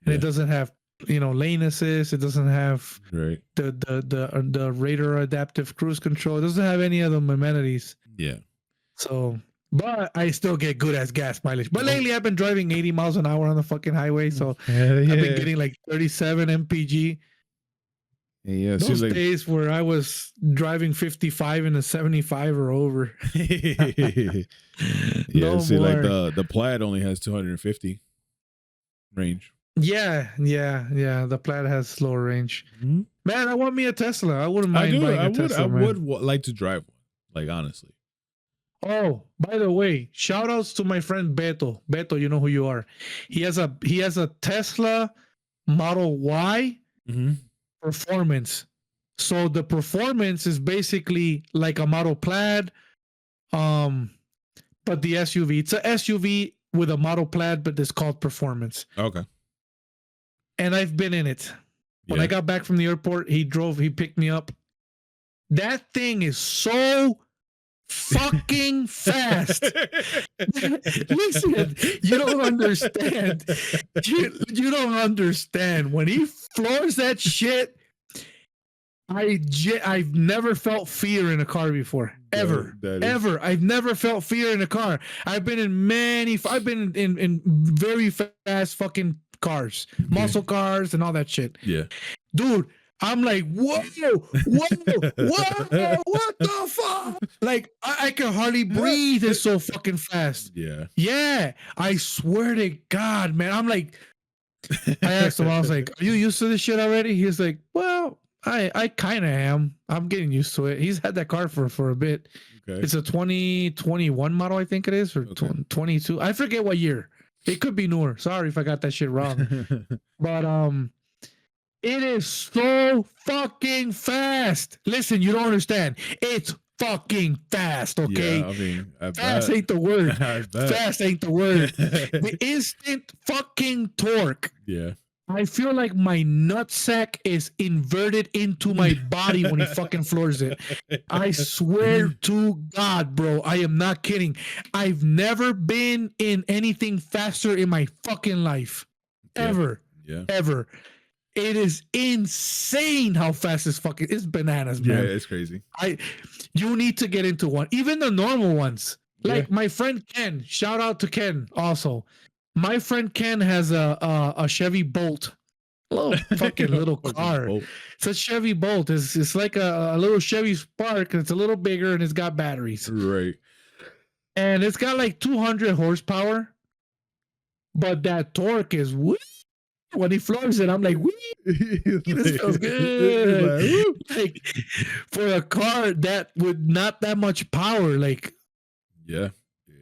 and it doesn't have, lane assist. It doesn't have the radar adaptive cruise control. It doesn't have any of the amenities. Yeah. So, but I still get good as gas mileage. But lately, I've been driving 80 miles an hour on the fucking highway, so I've been getting like 37 mpg. Yeah, those days where I was driving 55 in a 75 or over. Yeah, no see, more. like the Plaid only has 250 range. Yeah. The Plaid has slower range. Mm-hmm. Man, I want me a Tesla. I wouldn't mind buying a Tesla. I would like to drive one. Like, honestly. Oh, by the way, shout outs to my friend Beto. Beto, you know who you are. He has a Tesla Model Y Mm-hmm. Performance. So the Performance is basically like a Model Plaid, but the SUV. It's a SUV with a Model Plaid, but it's called Performance. Okay. And I've been in it. When I got back from the airport, he picked me up. That thing is so fucking fast. Listen, you don't understand. You don't understand. When he floors that shit, I've never felt fear in a car before. Ever. Ever. I've never felt fear in a car. I've been in very fast fucking cars, muscle cars and all that shit. Yeah. Dude, I'm like, whoa, what the fuck? Like, I can hardly breathe. It's so fucking fast. Yeah. Yeah. I swear to God, man. I'm like, I asked him, I was like, are you used to this shit already? He's like, well, I kind of am. I'm getting used to it. He's had that car for a bit. Okay. It's a 2021 model, I think it is, or 22. I forget what year. It could be newer. Sorry if I got that shit wrong. But it is so fucking fast. Listen, you don't understand. It's fucking fast, okay? Yeah, I mean, fast ain't the word. Fast ain't the word. The instant fucking torque. Yeah. I feel like my nutsack is inverted into my body when he fucking floors it. I swear to God, bro. I am not kidding. I've never been in anything faster in my fucking life. Ever. Yeah. Ever. It is insane how fast this fucking is. Bananas, man. Yeah, it's crazy. You need to get into one. Even the normal ones. Like my friend Ken. Shout out to Ken also. My friend Ken has a Chevy Bolt. Little car. It's a Chevy Bolt. It's like a little Chevy Spark. It's a little bigger and it's got batteries. Right. And it's got like 200 horsepower. But that torque is when he floors it, I'm like, this feels good. Like for a car that with not that much power, like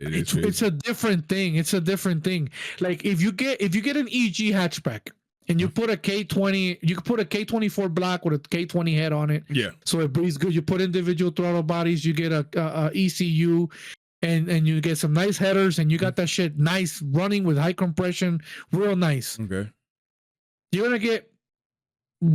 it's a different thing. It's a different thing. Like if you get an EG hatchback and you put a K20, you can put a K24 block with a K20 head on it. Yeah. So it breathes good. You put individual throttle bodies, you get a ECU. And you get some nice headers, and you got that shit nice running with high compression, real nice. Okay. You're gonna get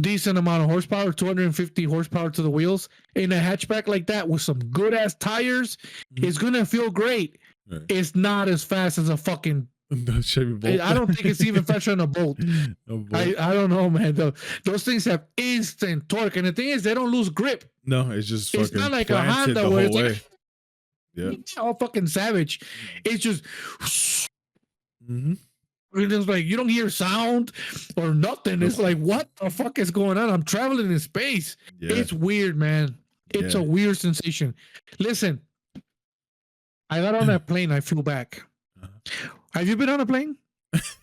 decent amount of horsepower, 250 horsepower to the wheels in a hatchback like that with some good ass tires. It's gonna feel great. Right. It's not as fast as a fucking Chevy Bolt. I don't think it's even faster than a Bolt. I don't know, man. Those things have instant torque, and the thing is, they don't lose grip. No, it's just it's not like a Honda where it's like, all fucking savage. It's just. It's like you don't hear sound or nothing. It's like, what the fuck is going on? I'm traveling in space. It's weird, man. It's a weird sensation. Listen, I got on that plane. I flew back. Have you been on a plane?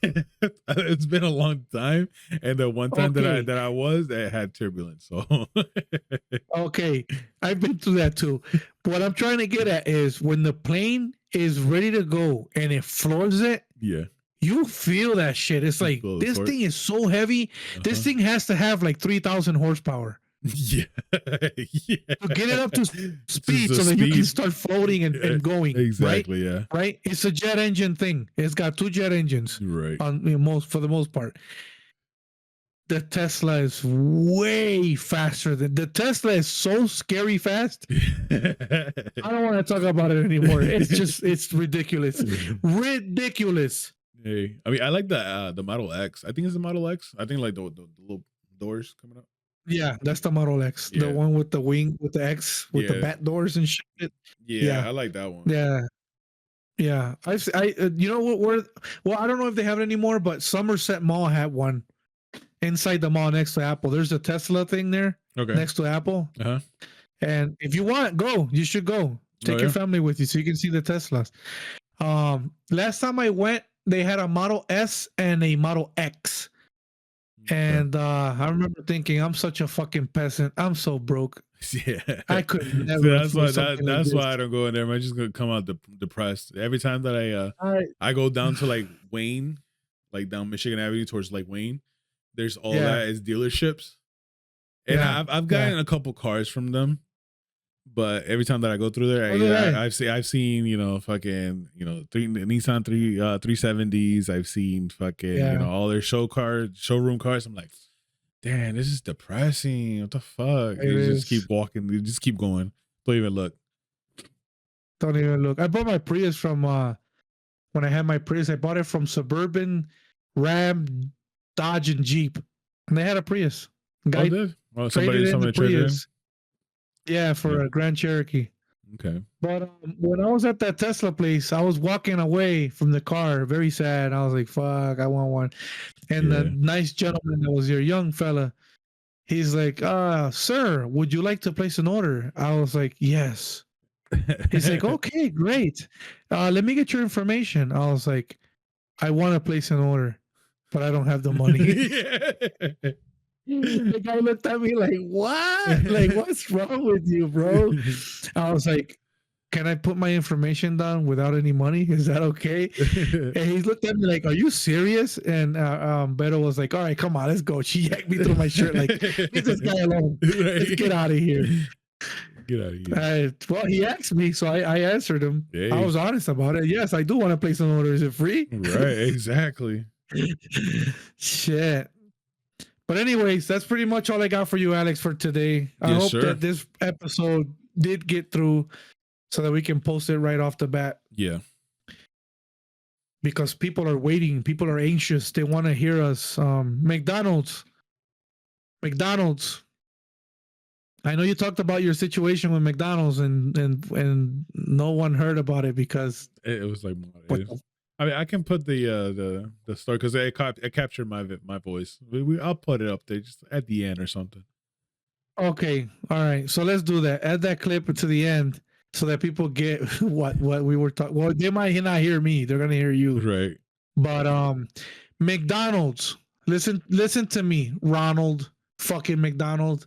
It's been a long time, and the one time that I was, it had turbulence. So okay, I've been through that too. What I'm trying to get at is when the plane is ready to go and it floors it. Yeah. You feel that shit. It's like this thing is so heavy. This thing has to have like 3,000 horsepower. Yeah. To get it up to speed so that you can start floating and going. Exactly. Right? Yeah. Right. It's a jet engine thing. It's got 2 jet engines. Right. For the most part. The Tesla is way faster than the Tesla is so scary fast. I don't want to talk about it anymore. It's ridiculous. Ridiculous. Hey, I mean, I like the Model X. I think it's the Model X. I think like the little doors coming up. Yeah, that's the Model X. The one with the wing, with the X, with the bat doors and shit. Yeah, I like that one. Yeah. You know what? Well, I don't know if they have it anymore, but Somerset Mall had one inside the mall next to Apple. There's a Tesla thing there next to Apple. And if you want, go. You should go. Take your family with you so you can see the Teslas. Last time I went, they had a Model S and a Model X. And I remember thinking, I'm such a fucking peasant. I'm so broke. Yeah. I could never. That's why I don't go in there. I'm just going to come out depressed. Every time that I go down to like Wayne, like down Michigan Avenue towards like Wayne, there's all Yeah. that is dealerships. And Yeah, I've gotten a couple cars from them, but every time that I go through there, So did I. I've seen fucking Nissan 370s. I've seen fucking Yeah. all their showroom cars. I'm like, damn, this is depressing. What the fuck? It You just is. keep walking. You just keep going. Don't even look. Don't even look. I bought my Prius from when I had my Prius. I bought it from Suburban, Ram, Dodge, and Jeep, and they had a Prius. Guy Did? Oh, traded in the traded in. Prius. Yeah, for Yeah. a Grand Cherokee. Okay. But when I was at that Tesla place, I was walking away from the car, very sad. I was like, "Fuck, I want one." And the Yeah. nice gentleman that was your young fella, he's like, "Sir, would you like to place an order?" I was like, "Yes." He's like, "Okay, great. Let me get your information." I was like, "I want to place an order, but I don't have the money." The guy looked at me like, "What? Like, what's wrong with you, bro?" I was like, "Can I put my information down without any money? Is that okay?" And he looked at me like, "Are you serious?" And Beto was like, "All right, come on, let's go." She yanked me through my shirt like, "Leave this guy alone. Let's get out of here." Get out of here. Well, he asked me, so I answered him. Hey. I was honest about it. Yes, I do want to place an order. Is it free? Right, exactly. Shit. But anyways, that's pretty much all I got for you, Alex, for today. I Yes, hope sir. that this episode did get through so that we can post it right off the bat. Yeah. Because people are waiting, people are anxious, they want to hear us. McDonald's. I know you talked about your situation with McDonald's and no one heard about it because It was like I mean, I can put the story because it captured my voice. I'll put it up there just at the end or something. Okay, all right. So let's do that. Add that clip to the end so that people get what we were talking. Well, they might not hear me; they're gonna hear you. Right. But McDonald's. Listen to me, Ronald. Fucking McDonald.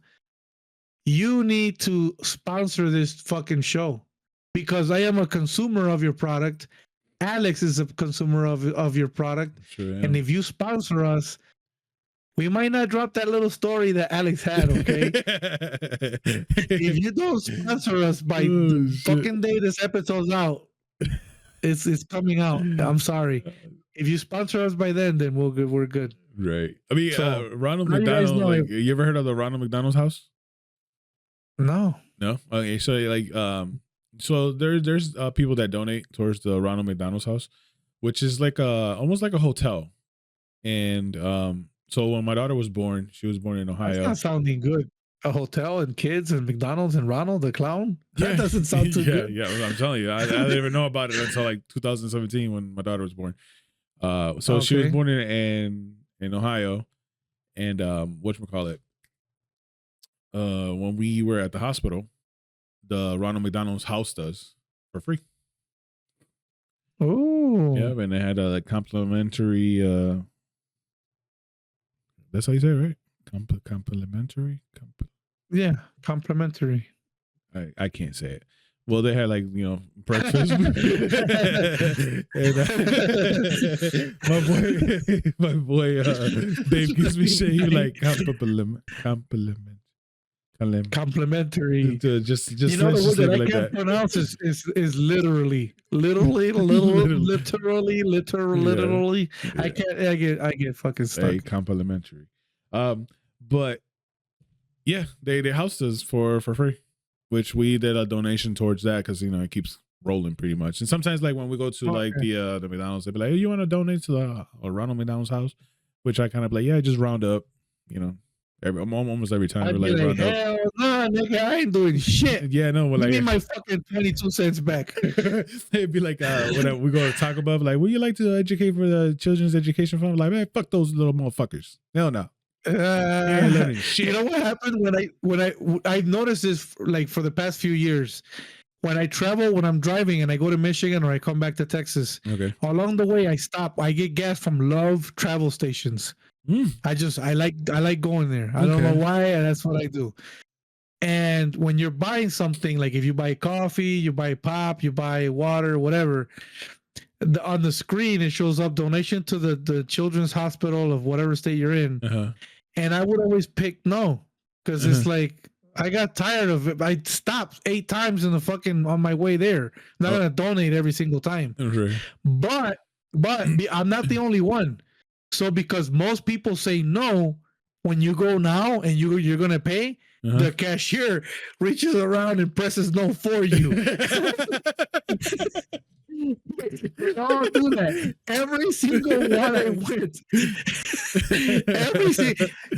You need to sponsor this fucking show because I am a consumer of your product. Alex is a consumer of your product. Sure am. And if you sponsor us, we might not drop that little story that Alex had, okay? If you don't sponsor us by the fucking day this episode's out, it's coming out. I'm sorry. If you sponsor us by then we're good. Right. I mean, So, Ronald how do you guys McDonald. know Like, if- you ever heard of the Ronald McDonald's house? No. No. Okay. So like, so there's people that donate towards the Ronald McDonald's house, which is like almost like a hotel. And so when my daughter was born, she was born in Ohio. That's not sounding good. A hotel and kids and McDonald's and Ronald the clown? That doesn't sound too good. Yeah, I'm telling you. I didn't even know about it until like 2017 when my daughter was born. So she was Okay. born in Ohio, and whatchamacallit, when we were at the hospital, the Ronald McDonald's house does for free. Oh. Yeah, and they had a complimentary. That's how you say it, right? Complimentary. Yeah, complimentary. I can't say it. Well, they had like breakfast. And, my boy, Dave gives me shit. He like Complimentary. Just You know let's the word just leave that it I like can't that. pronounce is literally. Literally. Yeah. I get fucking stuck. A complimentary. But yeah, they housed us for free, which we did a donation towards that because it keeps rolling pretty much. And sometimes like when we go to like the McDonald's, they be like, hey, you want to donate to the Ronald McDonald's house? Which I kind of like, yeah, just round up, almost every time I'd we're be like, like, round up. hell no, nigga, I ain't doing shit. Yeah, no, we're Give me like, my fucking 22 cents back. they'd be like, when we go to Taco Bell, like, would you like to educate for the children's education fund? Like, man, fuck those little motherfuckers. Hell no. You know what happened when I've noticed this like for the past few years. When I travel, when I'm driving and I go to Michigan or I come back to Texas, Okay. along the way I stop. I get gas from Love travel stations. I like going there. I don't know why, and that's what I do. And when you're buying something, like if you buy coffee, you buy pop, you buy water, whatever, on the screen it shows up donation to the children's hospital of whatever state you're in, and I would always pick no because it's like I got tired of it. I stopped 8 times in the fucking on my way there. I'm not gonna donate every single time, but I'm not the only one. So because most people say no when you go now and you're gonna pay, the cashier reaches around and presses no for you. Don't do that. Every single one I went.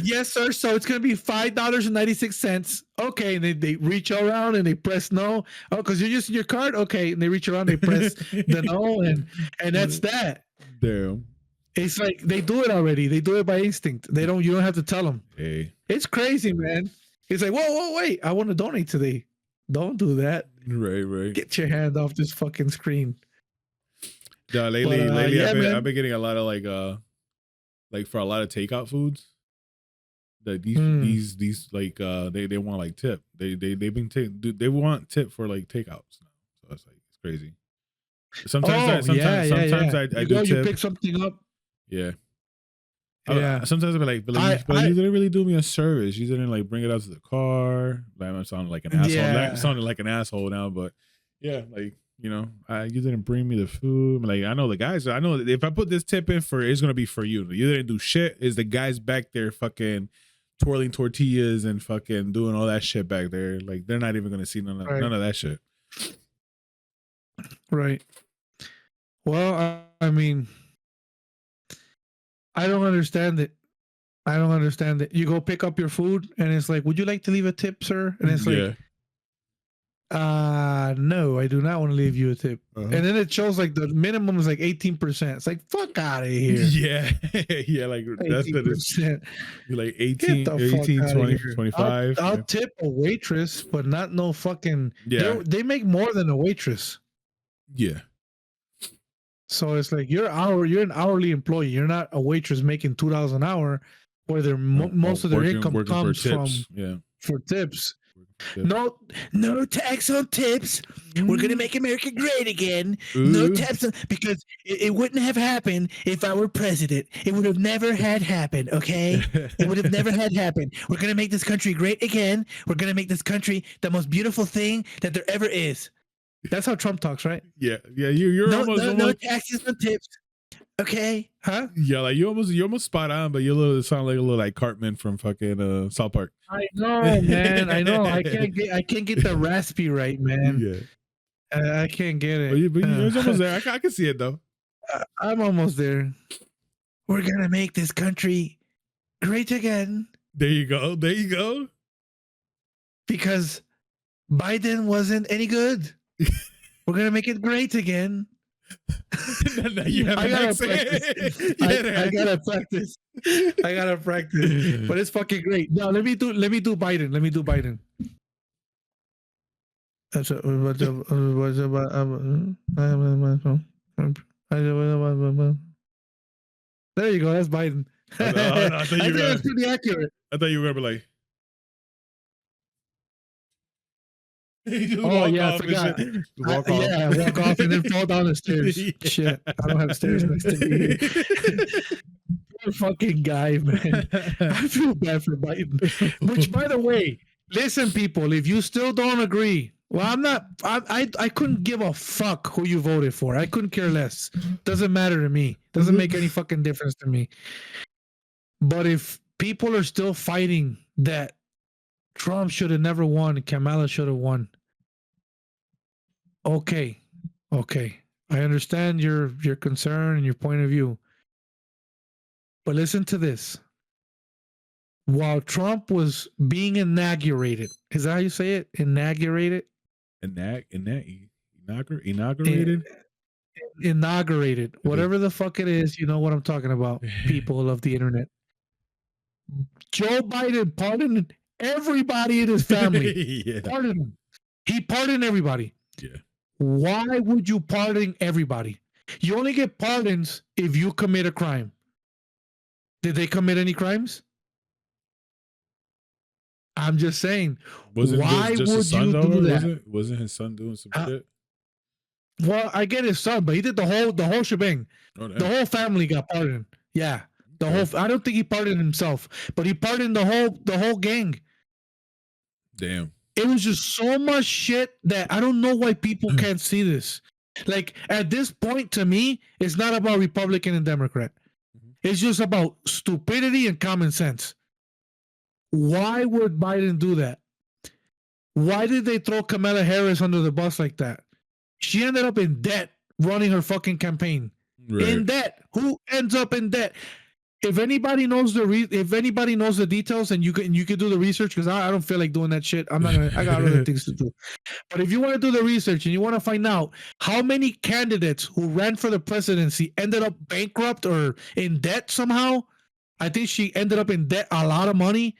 Yes, sir. So it's gonna be $5.96. Okay, and they reach around and they press no. Oh, because you're using your card. Okay, and they reach around, they press the no, and that's that. Damn. It's like they do it already. They do it by instinct. You don't have to tell them. Hey. It's crazy, man. It's like, whoa, wait. I want to donate today. Don't do that. Right. Get your hand off this fucking screen. Yeah, lately I've been getting a lot of like for a lot of takeout foods. That these like they want like tip. They want tip for like takeouts. So it's like it's crazy. Sometimes I do tip. You pick something up. Yeah. Sometimes I'll be like, you didn't really do me a service. You didn't like bring it out to the car. Like, I'm sounding like an asshole. Yeah. I'm sounding like an asshole now, but yeah, like, you know, you didn't bring me the food. Like, I know the guys. I know if I put this tip in it's gonna be for you. You didn't do shit. Is the guys back there fucking twirling tortillas and fucking doing all that shit back there? Like, they're not even gonna see none of that shit. Right. Well, I mean, I don't understand it. You go pick up your food and it's like, would you like to leave a tip, sir? And it's like, no, I do not want to leave you a tip. And then it shows like the minimum is like 18%. It's like, fuck out of here. Yeah. Yeah, like 18%. That's the like 18, 20, 25. I'll tip a waitress, but not no fucking they make more than a waitress. Yeah. So it's like you're an hourly employee. You're not a waitress making $2 an hour, where most of their income comes for tips. No tax on tips. We're gonna make America great again. No tax because it wouldn't have happened if I were president. It would have never had happened. Okay, it would have never had happened. We're gonna make this country great again. We're gonna make this country the most beautiful thing that there ever is. That's how Trump talks, right? Yeah. You're no taxes on tips. Okay, huh? Yeah, like you're almost spot on, but you sound like a little like Cartman from fucking South Park. I know, man. I know. I can't get the raspy right, man. Yeah, I can't get it. But you're almost there. I can see it though. I'm almost there. We're gonna make this country great again. There you go. Because Biden wasn't any good. We're gonna make it great again. I gotta practice. I gotta practice. But it's fucking great. No, let me do Biden. There you go. That's Biden. I think that's pretty accurate. I thought you were gonna be like. I forgot. Walk off and then fall down the stairs. Shit, I don't have stairs next to me. Poor fucking guy, man. I feel bad for Biden. Which, by the way, listen, people, if you still don't agree, well, I'm not. I couldn't give a fuck who you voted for. I couldn't care less. Doesn't matter to me. Doesn't make any fucking difference to me. But if people are still fighting that Trump should have never won, Kamala should have won. Okay. I understand your concern and your point of view. But listen to this. While Trump was being inaugurated, is that how you say it? Inaugurated? Inaugurated. Whatever the fuck it is, you know what I'm talking about, people of the internet. Joe Biden pardoned everybody in his family. Pardoned him. He pardoned everybody. Yeah. Why would you pardon everybody? You only get pardons if you commit a crime. Did they commit any crimes? I'm just saying. Why would you do that? Wasn't his son doing some shit? Well, I get his son, but he did the whole shebang. Oh, The damn. whole family got pardoned. Yeah, the Okay. whole. I don't think he pardoned himself, but he pardoned the whole gang. Damn. It was just so much shit that I don't know why people can't see this. Like at this point, to me, it's not about Republican and Democrat. Mhm. It's just about stupidity and common sense. Why would Biden do that? Why did they throw Kamala Harris under the bus like that? She ended up in debt running her fucking campaign. Right. In debt. Who ends up in debt? If anybody knows the details, and you can do the research, because I don't feel like doing that shit. I'm not gonna. I got other things to do. But if you want to do the research and you want to find out how many candidates who ran for the presidency ended up bankrupt or in debt somehow, I think she ended up in debt a lot of money.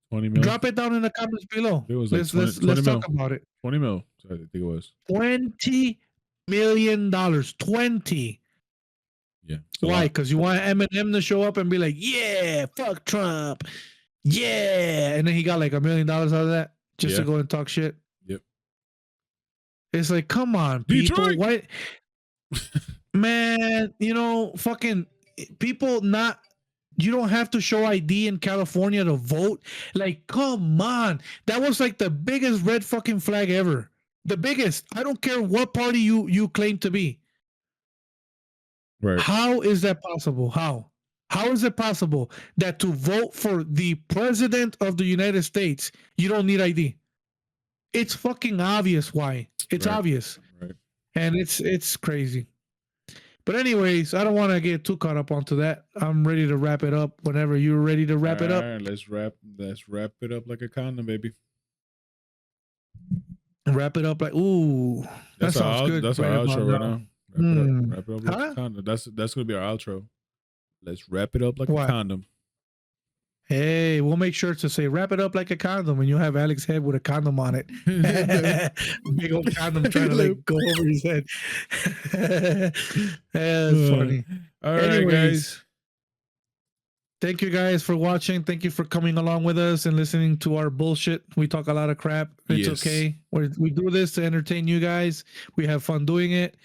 20 mil. Drop it down in the comments below. It was like let's 20 talk about it. 20 mil. I think it was. $20 million. 20. Yeah. Why? Because you want Eminem to show up and be like, yeah, fuck Trump. Yeah. And then he got like $1 million out of that just to go and talk shit. Yep. It's like, come on, people. Detroit. What? Man, fucking people not. You don't have to show ID in California to vote. Like, come on. That was like the biggest red fucking flag ever. The biggest. I don't care what party you claim to be. Right. How is that possible? How is it possible that to vote for the president of the United States, you don't need ID? It's fucking obvious why. It's obvious. Right. And it's crazy. But anyways, I don't want to get too caught up onto that. I'm ready to wrap it up whenever you're ready to wrap it up. All right, let's wrap it up like a condom, baby. Wrap it up like, ooh, that sounds good. That's our outro right now. Wrap it up like Huh? a condom. That's gonna be our outro. Let's wrap it up like What? a condom. Hey, we'll make sure to say wrap it up like a condom, and you'll have Alex head with a condom on it. Big old condom trying to like go over his head. That's funny. All right, guys. Thank you guys for watching. Thank you for coming along with us and listening to our bullshit. We talk a lot of crap. It's okay. We do this to entertain you guys. We have fun doing it.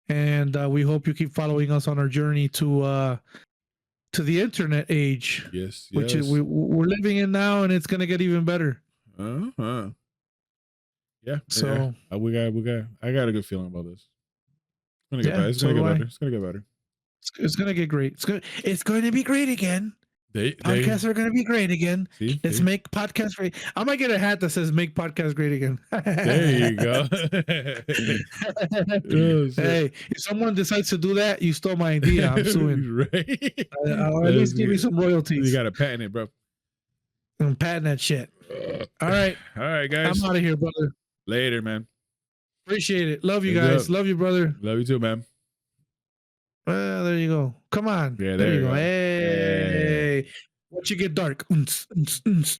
And we hope you keep following us on our journey to the internet age. Yes. Which is, we're living in now, and it's going to get even better. Uh-huh. Yeah. So I got a good feeling about this. It's gonna get better. It's gonna get better. It's gonna get better. It's gonna get great. It's going to be great again. Podcasts are going to be great again. Let's make podcasts great. I might get a hat that says "Make podcasts great again." There you go. Hey, if someone decides to do that, you stole my idea. I'm suing. Right. I'll at least give me some royalties. You got to patent it, bro. I'm patenting that shit. All right, guys. I'm out of here, brother. Later, man. Appreciate it. Love you guys. Love you, brother. Love you too, man. There you go. Come on. Yeah, there you go. Hey. Once you get dark.